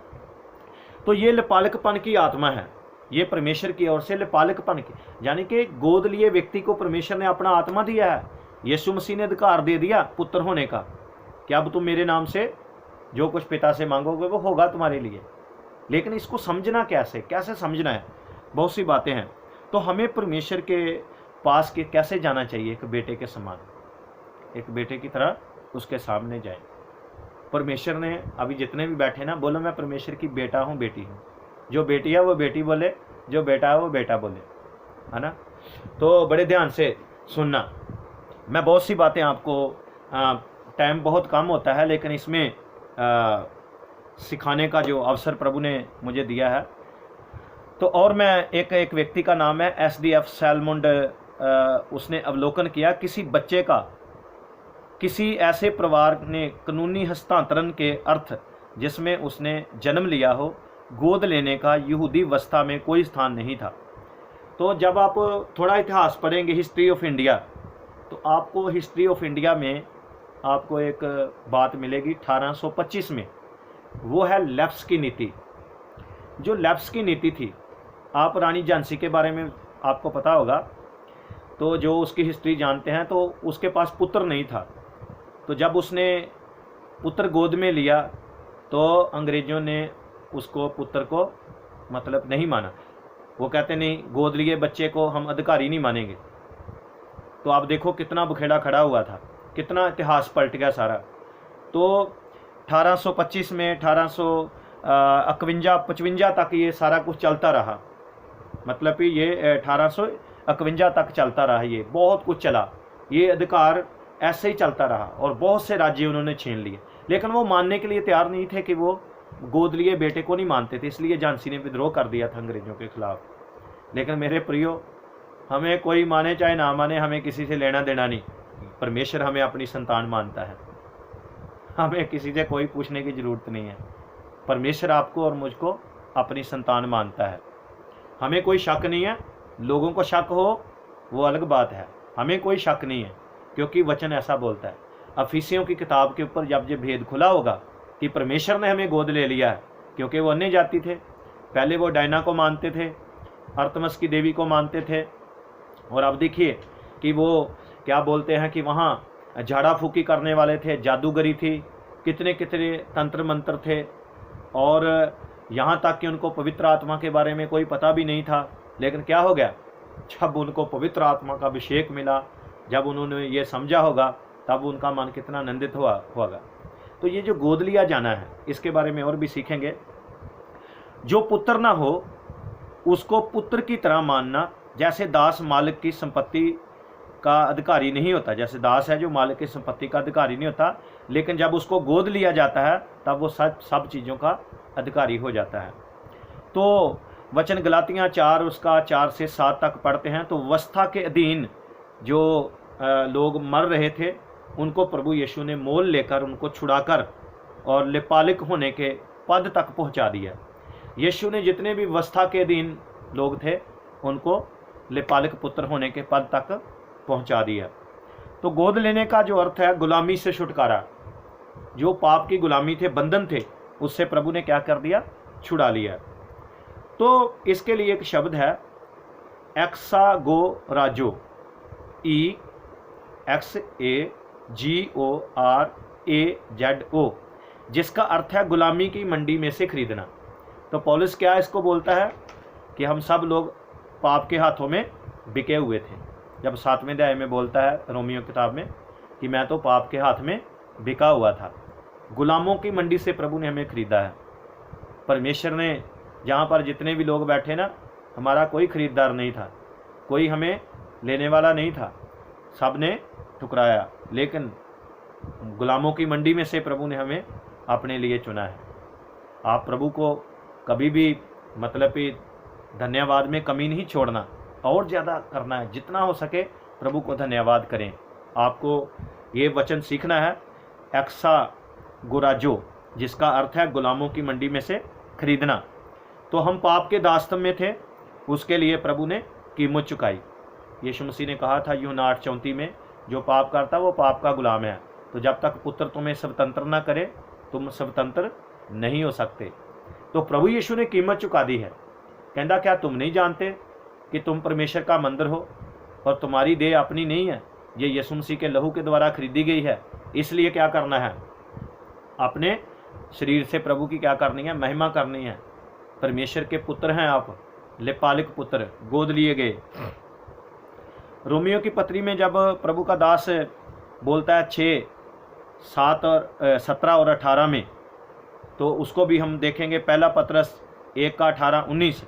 तो ये लिपालकपन की आत्मा है, ये परमेश्वर की ओर से लिपालकपन की, यानी कि गोद लिए व्यक्ति को परमेश्वर ने अपना आत्मा दिया है। यीशु मसीह ने अधिकार दे दिया पुत्र होने का, कि अब तुम मेरे नाम से जो कुछ पिता से मांगोगे वो होगा तुम्हारे लिए। लेकिन इसको समझना कैसे समझना है, बहुत सी बातें हैं। तो हमें परमेश्वर के पास के कैसे जाना चाहिए, एक बेटे के समान, एक बेटे की तरह उसके सामने जाए। परमेश्वर ने अभी जितने भी बैठे ना, बोलो मैं परमेश्वर की बेटा हूँ, बेटी हूँ। जो बेटी है वो बेटी बोले, जो बेटा है वो बेटा बोले, है ना। तो बड़े ध्यान से सुनना, मैं बहुत सी बातें आपको, टाइम बहुत कम होता है, लेकिन इसमें सिखाने का जो अवसर प्रभु ने मुझे दिया है। तो और मैं एक व्यक्ति का नाम है SDF सैलमुंड, उसने अवलोकन किया किसी बच्चे का किसी ऐसे परिवार ने कानूनी हस्तांतरण के अर्थ जिसमें उसने जन्म लिया हो, गोद लेने का यहूदी व्यवस्था में कोई स्थान नहीं था। तो जब आप थोड़ा इतिहास पढ़ेंगे, हिस्ट्री ऑफ इंडिया, तो आपको हिस्ट्री ऑफ इंडिया में आपको एक बात मिलेगी 1825 में, वो है लेफ्स की नीति। जो लेफ्स की नीति थी, आप रानी झांसी के बारे में आपको पता होगा, तो जो उसकी हिस्ट्री जानते हैं, तो उसके पास पुत्र नहीं था। तो जब उसने पुत्र गोद में लिया तो अंग्रेज़ों ने उसको पुत्र को मतलब नहीं माना। वो कहते नहीं, गोद लिए बच्चे को हम अधिकारी नहीं मानेंगे। तो आप देखो कितना बुखेड़ा खड़ा हुआ था, कितना इतिहास पलट गया सारा। तो 1825 में 1851 तक ये सारा कुछ चलता रहा, मतलब कि ये 1851 तक चलता रहा, ये बहुत कुछ चला, ये अधिकार ऐसे ही चलता रहा और बहुत से राज्य उन्होंने छीन लिए। लेकिन वो मानने के लिए तैयार नहीं थे कि वो गोद लिए बेटे को नहीं मानते थे, इसलिए झांसी ने विद्रोह कर दिया था अंग्रेज़ों के खिलाफ। लेकिन मेरे प्रियो, हमें कोई माने चाहे ना माने, हमें किसी से लेना देना नहीं। परमेश्वर हमें अपनी संतान मानता है, हमें किसी से कोई पूछने की ज़रूरत नहीं है। परमेश्वर आपको और मुझको अपनी संतान मानता है। हमें कोई शक नहीं है, लोगों को शक हो वो अलग बात है, हमें कोई शक नहीं है, क्योंकि वचन ऐसा बोलता है। अफीसियों की किताब के ऊपर जब ये भेद खुला होगा कि परमेश्वर ने हमें गोद ले लिया है, क्योंकि वो अन्य जाति थे, पहले वो डायना को मानते थे, अर्थमस की देवी को मानते थे, और अब देखिए कि वो क्या बोलते हैं कि वहाँ झाड़ा फूकी करने वाले थे, जादूगरी थी, कितने कितने तंत्र मंत्र थे, और यहाँ तक कि उनको पवित्र आत्मा के बारे में कोई पता भी नहीं था। लेकिन क्या हो गया, जब उनको पवित्र आत्मा का अभिषेक मिला, जब उन्होंने ये समझा होगा, तब उनका मन कितना आनंदित होगा। तो ये जो गोद लिया जाना है, इसके बारे में और भी सीखेंगे। जो पुत्र ना हो उसको पुत्र की तरह मानना, जैसे दास मालिक की संपत्ति का अधिकारी नहीं होता, जैसे दास है जो मालिक की संपत्ति का अधिकारी नहीं होता, लेकिन जब उसको गोद लिया जाता है तब वो सब चीज़ों का अधिकारी हो जाता है। तो वचन गलातियाँ 4 उसका 4 से 7 तक पढ़ते हैं। तो व्यवस्था के अधीन जो लोग मर रहे थे, उनको प्रभु यीशु ने मोल लेकर उनको छुड़ाकर और लिपालिक होने के पद तक पहुंचा दिया। यीशु ने जितने भी व्यवस्था के अधीन लोग थे उनको लेपालिक पुत्र होने के पद तक पहुंचा दिया। तो गोद लेने का जो अर्थ है गुलामी से छुटकारा, जो पाप की गुलामी थे, बंधन थे, उससे प्रभु ने क्या कर दिया, छुड़ा लिया। तो इसके लिए एक शब्द है एक्सागोराजो, EXAGORAZO, जिसका अर्थ है गुलामी की मंडी में से खरीदना। तो पौलुस क्या इसको बोलता है कि हम सब लोग पाप के हाथों में बिके हुए थे। जब 7वें अध्याय में बोलता है रोमियो किताब में कि मैं तो पाप के हाथ में बिका हुआ था, गुलामों की मंडी से प्रभु ने हमें खरीदा है। परमेश्वर ने जहाँ पर जितने भी लोग बैठे ना, हमारा कोई खरीदार नहीं था, कोई हमें लेने वाला नहीं था, सब ने ठुकराया, लेकिन गुलामों की मंडी में से प्रभु ने हमें अपने लिए चुना है। आप प्रभु को कभी भी मतलब कि धन्यवाद में कमी नहीं छोड़ना, और ज़्यादा करना है, जितना हो सके प्रभु को धन्यवाद करें। आपको ये वचन सीखना है एक्सागोराजो, जिसका अर्थ है गुलामों की मंडी में से खरीदना। तो हम पाप के दास्तन में थे, उसके लिए प्रभु ने कीमत चुकाई। यीशु मसीह ने कहा था यूहन्ना 8:34 में, जो पाप करता वो पाप का गुलाम है। तो जब तक पुत्र तुम्हें स्वतंत्र ना करे, तुम स्वतंत्र नहीं हो सकते। तो प्रभु यीशु ने कीमत चुका दी है। कहता क्या तुम नहीं जानते कि तुम परमेश्वर का मंदिर हो और तुम्हारी देह अपनी नहीं है, ये यीशु मसीह के लहू के द्वारा खरीदी गई है। इसलिए क्या करना है, अपने शरीर से प्रभु की क्या करनी है, महिमा करनी है। परमेश्वर के पुत्र हैं आप, लेपालिक पुत्र, गोद लिए गए। रोमियो की पत्री में जब प्रभु का दास बोलता है 6, 7 और 17 और 18 में, तो उसको भी हम देखेंगे। पहला पतरस 1 का 18-19।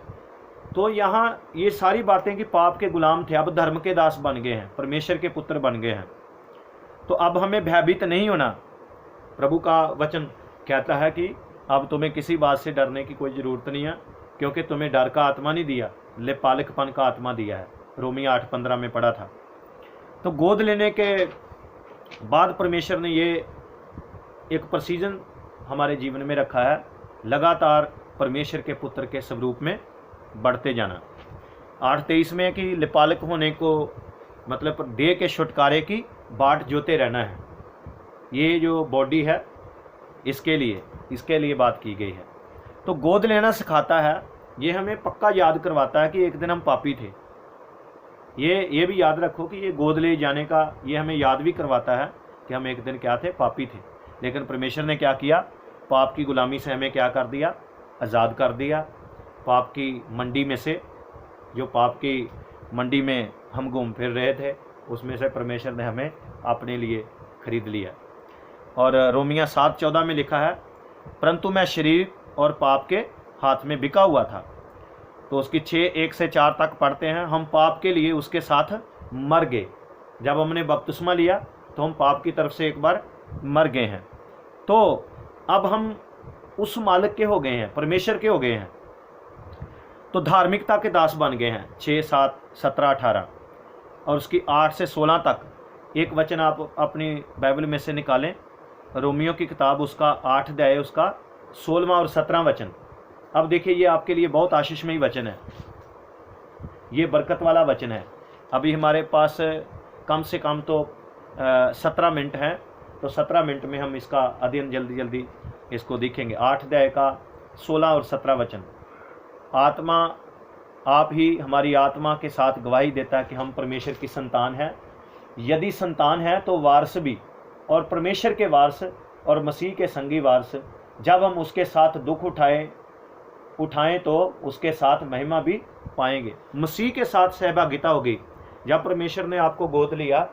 तो यहाँ ये सारी बातें कि पाप के गुलाम थे, अब धर्म के दास बन गए हैं, परमेश्वर के पुत्र बन गए हैं। तो अब हमें भयभीत नहीं होना। प्रभु का वचन कहता है कि अब तुम्हें किसी बात से डरने की कोई ज़रूरत नहीं है, क्योंकि तुम्हें डर का आत्मा नहीं दिया, लेपालिकपन का आत्मा दिया है। रोमियो 8:15 में पढ़ा था। तो गोद लेने के बाद परमेश्वर ने ये एक प्रोसीजन हमारे जीवन में रखा है, लगातार परमेश्वर के पुत्र के स्वरूप में बढ़ते जाना। 8:23 में कि लेपालिक होने को मतलब देह के छुटकारे की बाट जोते रहना है। ये जो बॉडी है इसके लिए बात की गई है। तो गोद लेना सिखाता है, ये हमें पक्का याद करवाता है कि एक दिन हम पापी थे। ये भी याद रखो कि ये गोद ले जाने का ये हमें याद भी करवाता है कि हम एक दिन क्या थे, पापी थे। लेकिन परमेश्वर ने क्या किया, पाप की गुलामी से हमें क्या कर दिया, आज़ाद कर दिया। पाप की मंडी में से, जो पाप की मंडी में हम घूम फिर रहे थे, उसमें से परमेश्वर ने हमें अपने लिए खरीद लिया। और रोमिया 7:14 में लिखा है, परंतु मैं शरीर और पाप के हाथ में बिका हुआ था। तो उसकी 6:1 से 4 तक पढ़ते हैं, हम पाप के लिए उसके साथ मर गए। जब हमने बपतिस्मा लिया तो हम पाप की तरफ से एक बार मर गए हैं। तो अब हम उस मालिक के हो गए हैं, परमेश्वर के हो गए हैं। तो धार्मिकता के दास बन गए हैं। 6, 7, 17, 18 और उसकी 8 से 16 तक एक वचन आप अपनी बाइबल में से निकालें। रोमियो की किताब उसका 8 अध्याय उसका 16वां और 17वां वचन। अब देखिए, ये आपके लिए बहुत आशीषमयी वचन है, ये बरकत वाला वचन है। अभी हमारे पास कम से कम तो 17 मिनट हैं, तो 17 मिनट में हम इसका अध्ययन जल्दी इसको देखेंगे। 8 अध्याय का 16 और 17 वचन। आत्मा आप ही हमारी आत्मा के साथ गवाही देता है कि हम परमेश्वर की संतान हैं। यदि संतान है तो वारस भी, और परमेश्वर के वारस और मसीह के संगी वारस। जब हम उसके साथ दुख उठाएं तो उसके साथ महिमा भी पाएंगे। मसीह के साथ सहभागिता होगी। जब परमेश्वर ने आपको गोद लिया,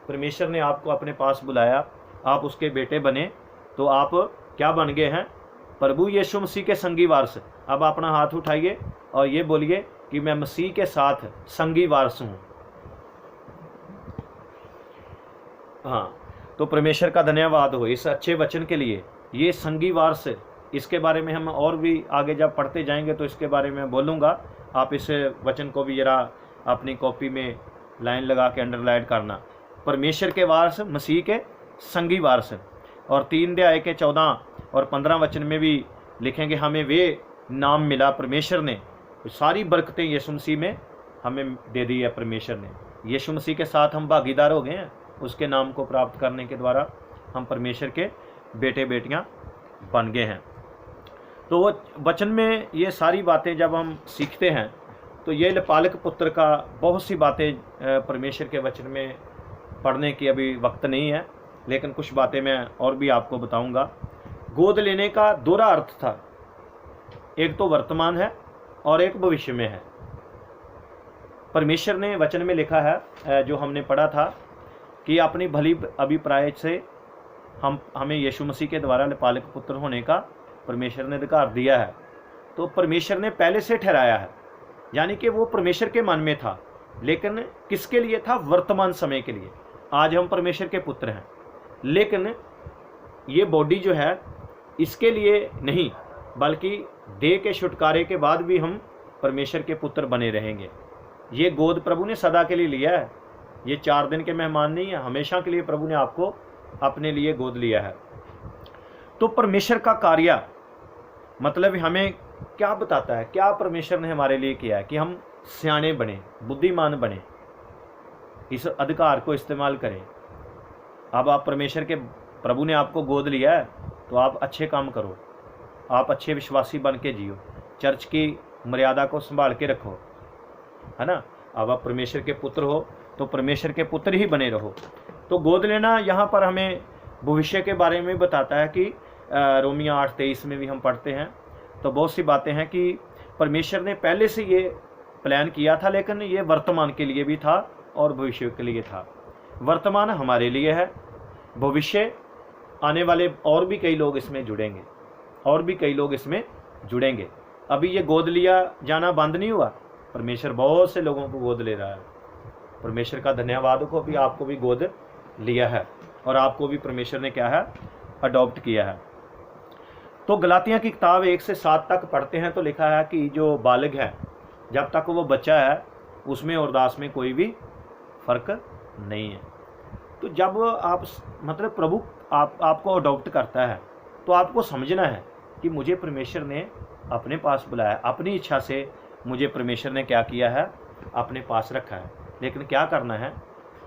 परमेश्वर ने आपको अपने पास बुलाया, आप उसके बेटे बने, तो आप क्या बन गए हैं, प्रभु यीशु मसीह के संगी वारस। अब अपना हाथ उठाइए और ये बोलिए कि मैं मसीह के साथ संगी वारस हूँ। हाँ, तो परमेश्वर का धन्यवाद हो इस अच्छे वचन के लिए। ये संगी वारस, इसके बारे में हम और भी आगे जब पढ़ते जाएंगे तो इसके बारे में बोलूँगा। आप इस वचन को भी जरा अपनी कॉपी में लाइन लगा के अंडरलाइन करना। परमेश्वर के वारस, मसीह के संगी वारस। और 3 अध्याय के 14 और 15 वचन में भी लिखेंगे, हमें वे नाम मिला, परमेश्वर ने सारी बरकतें यीशु मसीह में हमें दे दी है परमेश्वर ने। यीशु मसीह के साथ हम भागीदार हो गए हैं, उसके नाम को प्राप्त करने के द्वारा हम परमेश्वर के बेटे बेटियां बन गए हैं। तो वो वचन में ये सारी बातें जब हम सीखते हैं तो ये लपालक पुत्र का बहुत सी बातें परमेश्वर के वचन में पढ़ने की अभी वक्त नहीं है, लेकिन कुछ बातें मैं और भी आपको बताऊंगा। गोद लेने का दोहरा अर्थ था, एक तो वर्तमान है और एक भविष्य में है। परमेश्वर ने वचन में लिखा है, जो हमने पढ़ा था, कि अपनी भली अभिप्राय से हमें यीशु मसीह के द्वारा लपालक पुत्र होने का परमेश्वर ने अधिकार दिया है। तो परमेश्वर ने पहले से ठहराया है, यानी कि वो परमेश्वर के मन में था, लेकिन किसके लिए था? वर्तमान समय के लिए। आज हम परमेश्वर के पुत्र हैं, लेकिन ये बॉडी जो है इसके लिए नहीं, बल्कि देह के छुटकारे के बाद भी हम परमेश्वर के पुत्र बने रहेंगे। ये गोद प्रभु ने सदा के लिए लिया है, ये 4 दिन के मेहमान नहीं है, हमेशा के लिए प्रभु ने आपको अपने लिए गोद लिया है। तो परमेश्वर का कार्य मतलब हमें क्या बताता है? क्या परमेश्वर ने हमारे लिए किया है? कि हम सियाने बने, बुद्धिमान बने, इस अधिकार को इस्तेमाल करें। अब आप परमेश्वर के, प्रभु ने आपको गोद लिया है तो आप अच्छे काम करो, आप अच्छे विश्वासी बन के जियो, चर्च की मर्यादा को संभाल के रखो, है ना। अब आप परमेश्वर के पुत्र हो तो परमेश्वर के पुत्र ही बने रहो। तो गोद लेना यहाँ पर हमें भविष्य के बारे में बताता है कि रोमिया 8:23 में भी हम पढ़ते हैं। तो बहुत सी बातें हैं कि परमेश्वर ने पहले से ये प्लान किया था, लेकिन ये वर्तमान के लिए भी था और भविष्य के लिए था। वर्तमान हमारे लिए है, भविष्य आने वाले और भी कई लोग इसमें जुड़ेंगे, और भी कई लोग इसमें जुड़ेंगे। अभी ये गोद लिया जाना बंद नहीं हुआ, परमेश्वर बहुत से लोगों को गोद ले रहा है। परमेश्वर का धन्यवाद हो कि आपको भी गोद लिया है और आपको भी परमेश्वर ने क्या है? अडॉप्ट किया है। तो गलातिया की किताब 1 से 7 तक पढ़ते हैं तो लिखा है कि जो बालक है, जब तक वो बच्चा है, उसमें और दास में कोई भी फर्क नहीं है। तो जब आप मतलब प्रभु आपको अडॉप्ट करता है तो आपको समझना है कि मुझे परमेश्वर ने अपने पास बुलाया, अपनी इच्छा से मुझे परमेश्वर ने क्या किया है? अपने पास रखा है। लेकिन क्या करना है?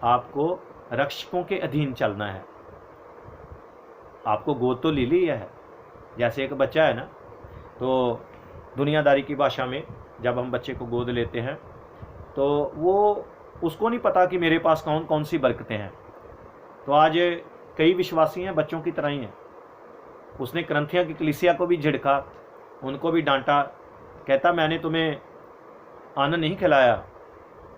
आपको रक्षकों के अधीन चलना है। आपको गोद तो ले लिया है, जैसे एक बच्चा है ना, तो दुनियादारी की भाषा में जब हम बच्चे को गोद लेते हैं तो वो उसको नहीं पता कि मेरे पास कौन कौन सी बरकतें हैं। तो आज कई विश्वासी हैं बच्चों की तरह ही हैं। उसने करंथिया की कलीसिया को भी झिड़का, उनको भी डांटा, कहता मैंने तुम्हें अन्न नहीं खिलाया,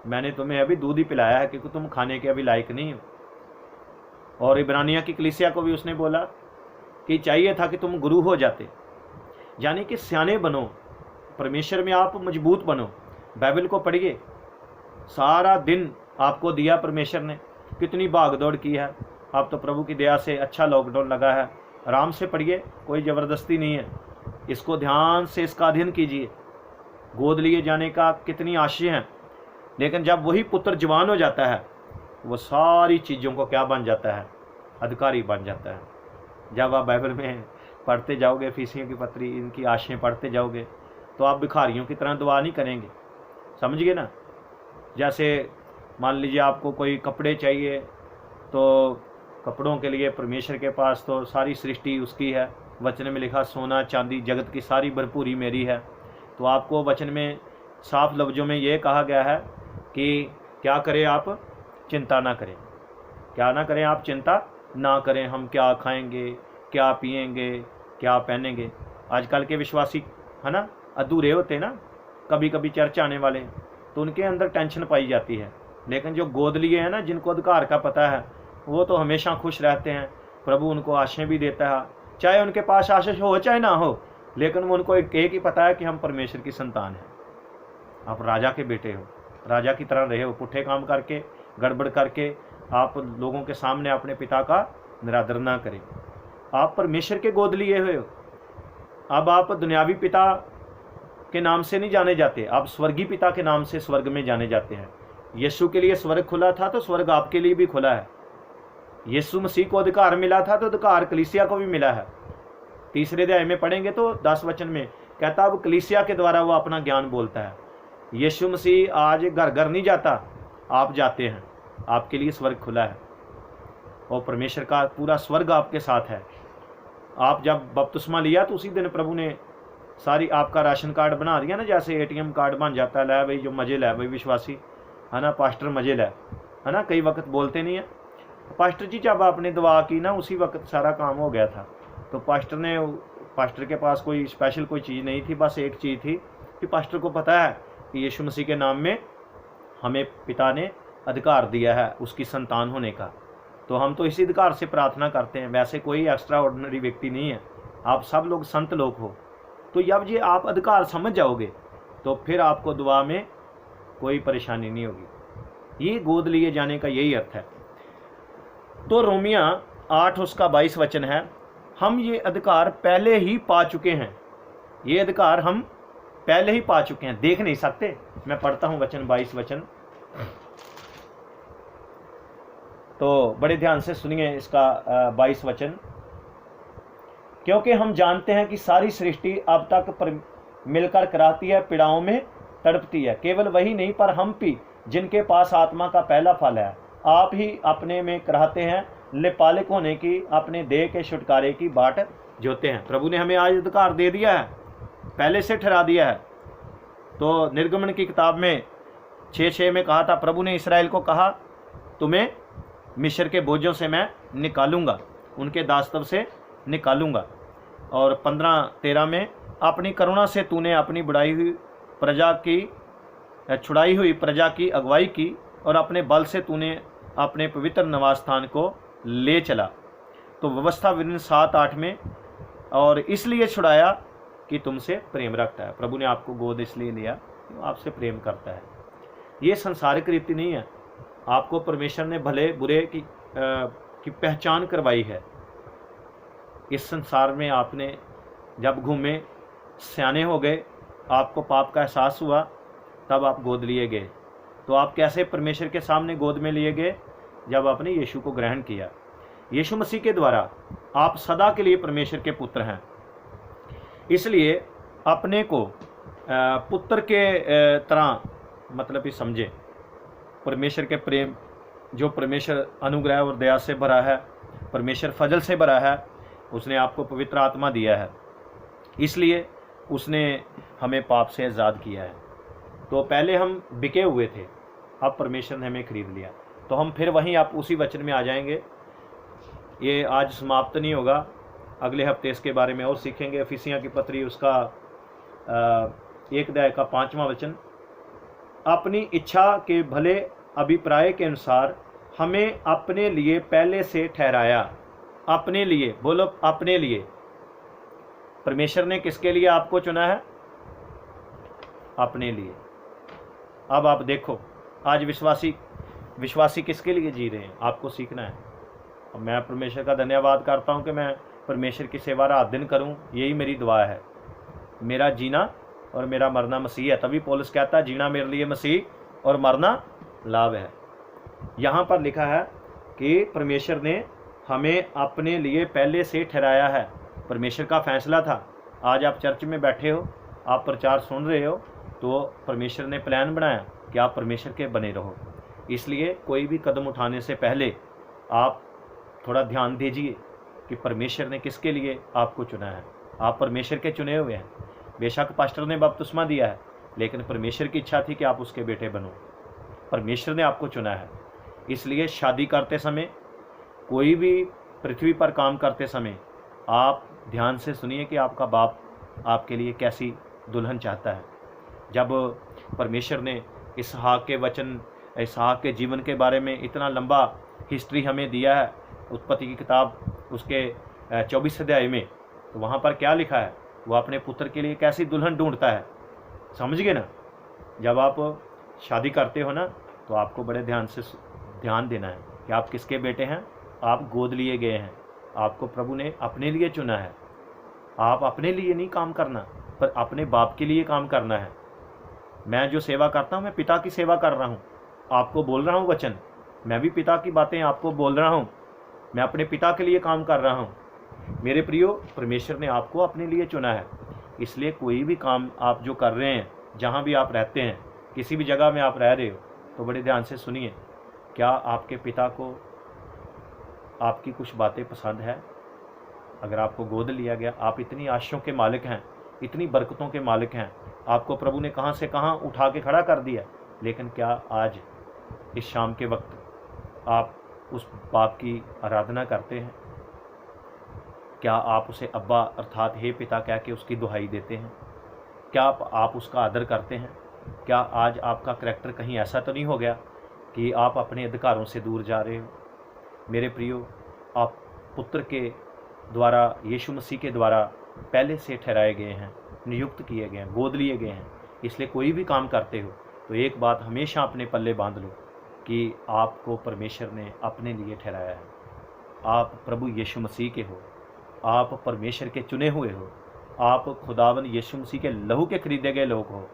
मैंने तुम्हें अभी दूध ही पिलाया है क्योंकि तुम खाने के अभी लायक नहीं हो। और इब्रानिया की कलीसिया को भी उसने बोला कि चाहिए था कि तुम गुरु हो जाते, यानी कि सियाने बनो, परमेश्वर में आप मजबूत बनो, बाइबल को पढ़िए। सारा दिन आपको दिया परमेश्वर ने, कितनी भाग दौड़ की है। आप तो प्रभु की दया से अच्छा लॉकडाउन लगा है, आराम से पढ़िए, कोई ज़बरदस्ती नहीं है। इसको ध्यान से इसका अध्ययन कीजिए। गोद लिए जाने का कितनी आशय हैं, लेकिन जब वही पुत्र जवान हो जाता है वो सारी चीज़ों को क्या बन जाता है? अधिकारी बन जाता है। जब आप बाइबल में पढ़ते जाओगे, फीसियों की पत्री, इनकी आशय पढ़ते जाओगे, तो आप भिखारियों की तरह दुआ नहीं करेंगे, समझिए ना। जैसे मान लीजिए आपको कोई कपड़े चाहिए, तो कपड़ों के लिए परमेश्वर के पास तो सारी सृष्टि उसकी है। वचन में लिखा सोना चांदी जगत की सारी भरपूरी मेरी है। तो आपको वचन में साफ लफ्ज़ों में ये कहा गया है कि क्या करें? आप चिंता ना करें। क्या ना करें? आप चिंता ना करें। हम क्या खाएंगे, क्या पिएंगे, क्या पहनेंगे। आजकल के विश्वासी है ना अधूरे होते ना, कभी कभी चर्च आने वाले, तो उनके अंदर टेंशन पाई जाती है। लेकिन जो गोद लिए हैं ना, जिनको अधिकार का पता है, वो तो हमेशा खुश रहते हैं। प्रभु उनको आशीष भी देता है, चाहे उनके पास आशीष हो चाहे ना हो, लेकिन वो उनको एक ही पता है कि हम परमेश्वर की संतान हैं। आप राजा के बेटे हो, राजा की तरह रहे हो। पुट्ठे काम करके, गड़बड़ करके आप लोगों के सामने अपने पिता का निरादर ना करें। आप परमेश्वर के गोद लिए हुए हो। अब आप दुनियावी पिता के नाम से नहीं जाने जाते, आप स्वर्गीय पिता के नाम से स्वर्ग में जाने जाते हैं। यीशु के लिए स्वर्ग खुला था तो स्वर्ग आपके लिए भी खुला है। यीशु मसीह को अधिकार मिला था तो अधिकार कलीसिया को भी मिला है। 3 अध्याय में पढ़ेंगे तो 10 वचन में कहता अब कलीसिया के द्वारा वो अपना ज्ञान बोलता है। यीशु मसीह आज घर घर नहीं जाता, आप जाते हैं, आपके लिए स्वर्ग खुला है और परमेश्वर का पूरा स्वर्ग आपके साथ है। आप जब बपतिस्मा लिया तो उसी दिन प्रभु ने सारी आपका राशन कार्ड बना दिया ना, जैसे एटीएम कार्ड बन जाता है, लै भाई जो मजे लै भाई विश्वासी, है ना, पास्टर मजे लै, है ना, कई वक्त बोलते नहीं है। पास्टर जी जब आपने दुआ की ना उसी वक्त सारा काम हो गया था। तो पास्टर के पास कोई स्पेशल कोई चीज़ नहीं थी, बस एक चीज़ थी कि पास्टर को पता है कि यीशु मसीह के नाम में हमें पिता ने अधिकार दिया है उसकी संतान होने का, तो हम तो इसी अधिकार से प्रार्थना करते हैं। वैसे कोई एक्स्ट्रा ऑर्डिनरी व्यक्ति नहीं है, आप सब लोग संत लोग हो। तो जब ये आप अधिकार समझ जाओगे तो फिर आपको दुआ में कोई परेशानी नहीं होगी। ये गोद लिए जाने का यही अर्थ है। तो रोमिया 8 उसका 22 वचन है, हम ये अधिकार पहले ही पा चुके हैं। ये अधिकार हम पहले ही पा चुके हैं, देख नहीं सकते। मैं पढ़ता हूं वचन 22 वचन, तो बड़े ध्यान से सुनिए इसका 22 वचन। क्योंकि हम जानते हैं कि सारी सृष्टि अब तक मिलकर कराती है, पीड़ाओं में तड़पती है। केवल वही नहीं पर हम भी जिनके पास आत्मा का पहला फल है, आप ही अपने में कराते हैं, लेपालिक होने की, अपने देह के छुटकारे की बाट जोते हैं। प्रभु ने हमें आज अधिकार दे दिया है, पहले से ठहरा दिया है। तो निर्गमन की किताब में 6:6 में कहा था, प्रभु ने इस्राएल को कहा, तुम्हें मिस्र के बोझों से मैं निकालूंगा, उनके दास्तव से निकालूंगा। और 15:13 में, अपनी करुणा से तूने अपनी छुड़ाई हुई प्रजा की अगुवाई की, और अपने बल से तूने अपने पवित्र निवास स्थान को ले चला। तो व्यवस्था विवरण 7-8 में, और इसलिए छुड़ाया कि तुमसे प्रेम रखता है। प्रभु ने आपको गोद इसलिए लिया कि आपसे प्रेम करता है। ये संसारिक रीति नहीं है, आपको परमेश्वर ने भले बुरे की पहचान करवाई है। इस संसार में आपने जब घूमे, सियाने हो गए, आपको पाप का एहसास हुआ, तब आप गोद लिए गए। तो आप कैसे परमेश्वर के सामने गोद में लिए गए? जब आपने यीशु को ग्रहण किया। यीशु मसीह के द्वारा आप सदा के लिए परमेश्वर के पुत्र हैं। इसलिए अपने को पुत्र के तरह मतलब ही समझे। परमेश्वर के प्रेम, जो परमेश्वर अनुग्रह और दया से भरा है, परमेश्वर फजल से भरा है, उसने आपको पवित्र आत्मा दिया है, इसलिए उसने हमें पाप से आज़ाद किया है। तो पहले हम बिके हुए थे, अब परमेश्वर ने हमें खरीद लिया। तो हम फिर वहीं आप उसी वचन में आ जाएंगे। ये आज समाप्त नहीं होगा, अगले हफ्ते इसके बारे में और सीखेंगे। इफिसियों की पत्री उसका 1 अध्याय का 5वां वचन, अपनी इच्छा के भले अभिप्राय के अनुसार हमें अपने लिए पहले से ठहराया। अपने लिए, बोलो अपने लिए। परमेश्वर ने किसके लिए आपको चुना है? अपने लिए। अब आप देखो, आज विश्वासी किसके लिए जी रहे हैं, आपको सीखना है। और मैं परमेश्वर का धन्यवाद करता हूं कि मैं परमेश्वर की सेवा रात दिन करूं, यही मेरी दुआ है। मेरा जीना और मेरा मरना मसीह है। तभी पौलुस कहता है, जीना मेरे लिए मसीह और मरना लाभ है। यहाँ पर लिखा है कि परमेश्वर ने हमें अपने लिए पहले से ठहराया है। परमेश्वर का फैसला था। आज आप चर्च में बैठे हो, आप प्रचार सुन रहे हो, तो परमेश्वर ने प्लान बनाया कि आप परमेश्वर के बने रहो। इसलिए कोई भी कदम उठाने से पहले आप थोड़ा ध्यान दीजिए कि परमेश्वर ने किसके लिए आपको चुना है। आप परमेश्वर के चुने हुए हैं। बेशक पास्टर ने बपतिस्मा दिया है, लेकिन परमेश्वर की इच्छा थी कि आप उसके बेटे बनो। परमेश्वर ने आपको चुना है। इसलिए शादी करते समय, कोई भी पृथ्वी पर काम करते समय, आप ध्यान से सुनिए कि आपका बाप आपके लिए कैसी दुल्हन चाहता है। जब परमेश्वर ने इसहाक के जीवन के बारे में इतना लंबा हिस्ट्री हमें दिया है, उत्पत्ति की किताब उसके 24 अध्याय में, तो वहाँ पर क्या लिखा है, वो अपने पुत्र के लिए कैसी दुल्हन ढूंढता है। समझ गए ना? जब आप शादी करते हो ना, तो आपको बड़े ध्यान देना है कि आप किसके बेटे हैं। आप गोद लिए गए हैं। आपको प्रभु ने अपने लिए चुना है। आप अपने लिए नहीं काम करना, पर अपने बाप के लिए काम करना है। मैं जो सेवा करता हूँ, मैं पिता की सेवा कर रहा हूँ। आपको बोल रहा हूँ वचन, मैं भी पिता की बातें आपको बोल रहा हूँ। मैं अपने पिता के लिए काम कर रहा हूँ। मेरे प्रियो, परमेश्वर ने आपको अपने लिए चुना है। इसलिए कोई भी काम आप जो कर रहे हैं, जहाँ भी आप रहते हैं, किसी भी जगह में आप रह रहे हो तो बड़े ध्यान से सुनिए, क्या आपके पिता को आपकी कुछ बातें पसंद है? अगर आपको गोद लिया गया, आप इतनी आशीषों के मालिक हैं, इतनी बरकतों के मालिक हैं, आपको प्रभु ने कहाँ से कहाँ उठा के खड़ा कर दिया, लेकिन क्या आज इस शाम के वक्त आप उस बाप की आराधना करते हैं? क्या आप उसे अब्बा अर्थात हे पिता कह के उसकी दुहाई देते हैं? क्या आप उसका आदर करते हैं? क्या आज आपका करैक्टर कहीं ऐसा तो नहीं हो गया कि आप अपने अधिकारों से दूर जा रहे हो? मेरे प्रियो, आप पुत्र के द्वारा, यीशु मसीह के द्वारा पहले से ठहराए गए हैं, नियुक्त किए गए हैं, गोद लिए गए हैं। इसलिए कोई भी काम करते हो तो एक बात हमेशा अपने पल्ले बांध लो कि आपको परमेश्वर ने अपने लिए ठहराया है। आप प्रभु यीशु मसीह के हो, आप परमेश्वर के चुने हुए हो, आप खुदावन यीशु मसीह के लहू के खरीदे गए लोग हो।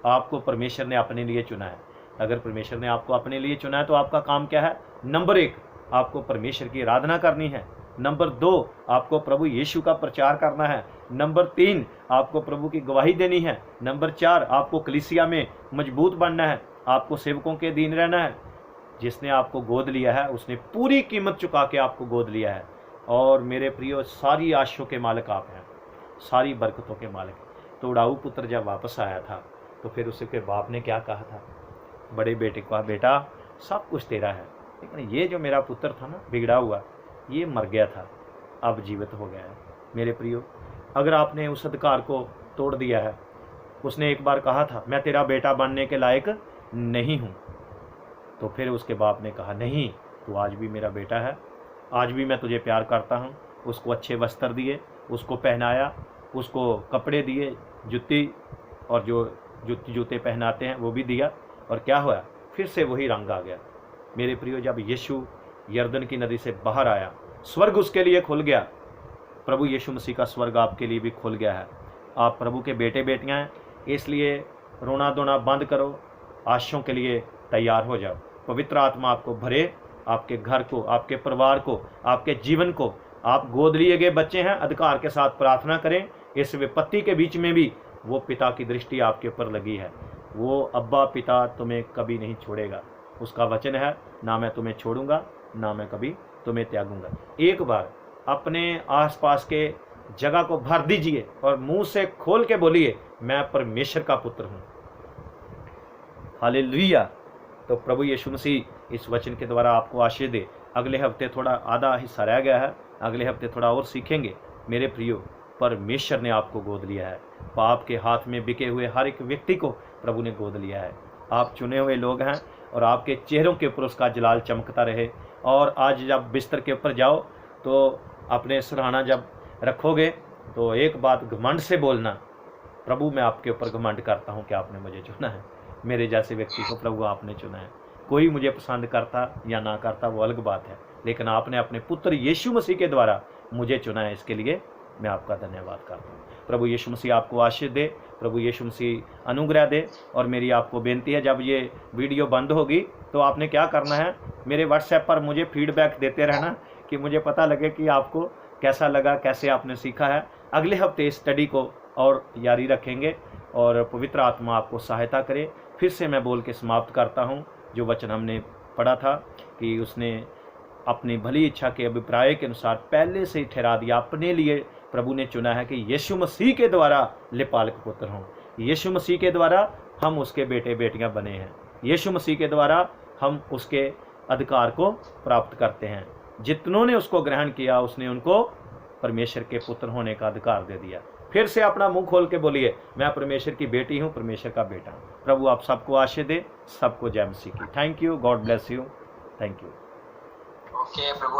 आपको परमेश्वर ने अपने लिए चुना है। अगर परमेश्वर ने आपको अपने लिए चुना है तो आपका काम क्या है? नंबर 1, आपको परमेश्वर की आराधना करनी है। नंबर 2, आपको प्रभु यीशु का प्रचार करना है। नंबर 3, आपको प्रभु की गवाही देनी है। नंबर 4, आपको कलीसिया में मजबूत बनना है। आपको सेवकों के अधीन रहना है। जिसने आपको गोद लिया है उसने पूरी कीमत चुका के आपको गोद लिया है। और मेरे प्रियो, सारी आशीषों के मालिक आप हैं, सारी बरकतों के मालिक। तो उड़ाऊ पुत्र जब वापस आया था तो फिर उसके बाप ने क्या कहा था? बड़े बेटे को, बेटा सब कुछ तेरा है, लेकिन ये जो मेरा पुत्र था ना बिगड़ा हुआ, ये मर गया था, अब जीवित हो गया है। मेरे प्रियो, अगर आपने उस अधिकार को तोड़ दिया है, उसने एक बार कहा था मैं तेरा बेटा बनने के लायक नहीं हूँ, तो फिर उसके बाप ने कहा नहीं, तू आज भी मेरा बेटा है, आज भी मैं तुझे प्यार करता हूँ। उसको अच्छे वस्त्र दिए, उसको पहनाया, उसको कपड़े दिए, जुत्ती और जो जूते पहनाते हैं वो भी दिया। और क्या हुआ? फिर से वही रंग आ गया। मेरे प्रियो, जब यीशु यरदन की नदी से बाहर आया, स्वर्ग उसके लिए खुल गया। प्रभु यीशु मसीह का स्वर्ग आपके लिए भी खुल गया है। आप प्रभु के बेटे बेटियां हैं, इसलिए रोना धोना बंद करो, आशीषों के लिए तैयार हो जाओ। पवित्र आत्मा आपको भरे, आपके घर को, आपके परिवार को, आपके जीवन को। आप गोद लिए गए बच्चे हैं, अधिकार के साथ प्रार्थना करें। इस विपत्ति के बीच में भी वो पिता की दृष्टि आपके ऊपर लगी है। वो अब्बा पिता तुम्हें कभी नहीं छोड़ेगा। उसका वचन है, ना मैं तुम्हें छोड़ूंगा, ना मैं कभी तुम्हें त्यागूंगा। एक बार अपने आसपास के जगह को भर दीजिए और मुंह से खोल के बोलिए, मैं परमेश्वर का पुत्र हूं। हालेलुया। तो प्रभु यीशु मसीह इस वचन के द्वारा आपको आशीष दे। अगले हफ्ते थोड़ा आधा हिस्सा रह गया है, अगले हफ्ते थोड़ा और सीखेंगे। मेरे प्रियो, परमेश्वर ने आपको गोद लिया है। पाप के हाथ में बिके हुए हर एक व्यक्ति को प्रभु ने गोद लिया है। आप चुने हुए लोग हैं और आपके चेहरों के ऊपर उसका जलाल चमकता रहे। और आज जब बिस्तर के ऊपर जाओ तो अपने सराहना जब रखोगे तो एक बात घमंड से बोलना, प्रभु मैं आपके ऊपर घमंड करता हूँ कि आपने मुझे चुना है। मेरे जैसे व्यक्ति को प्रभु आपने चुना है। कोई मुझे पसंद करता या ना करता वो अलग बात है, लेकिन आपने अपने पुत्र यीशु मसीह के द्वारा मुझे चुना है। इसके लिए मैं आपका धन्यवाद करता हूँ। प्रभु यीशु मसीह आपको आशीष दे, प्रभु यीशु मसीह अनुग्रह दे। और मेरी आपको बेनती है, जब ये वीडियो बंद होगी तो आपने क्या करना है, मेरे व्हाट्सएप पर मुझे फीडबैक देते रहना कि मुझे पता लगे कि आपको कैसा लगा, कैसे आपने सीखा है। अगले हफ्ते इस स्टडी को और जारी रखेंगे और पवित्र आत्मा आपको सहायता करे। फिर से मैं बोल के समाप्त करता हूँ जो वचन हमने पढ़ा था कि उसने अपनी भली इच्छा के अभिप्राय के अनुसार पहले से ही ठहरा दिया। अपने लिए प्रभु ने चुना है कि यीशु मसीह के द्वारा लेपालक पुत्र हों। यीशु मसीह के द्वारा हम उसके बेटे बेटियां बने हैं। यीशु मसीह के द्वारा हम उसके अधिकार को प्राप्त करते हैं। जितनों ने उसको ग्रहण किया उसने उनको परमेश्वर के पुत्र होने का अधिकार दे दिया। फिर से अपना मुंह खोल के बोलिए, मैं परमेश्वर की बेटी हूँ, परमेश्वर का बेटा हूँ। प्रभु आप सबको आशीष दे, सबको जय मसीह की। Thank you, God bless you, thank you. Okay Prabhu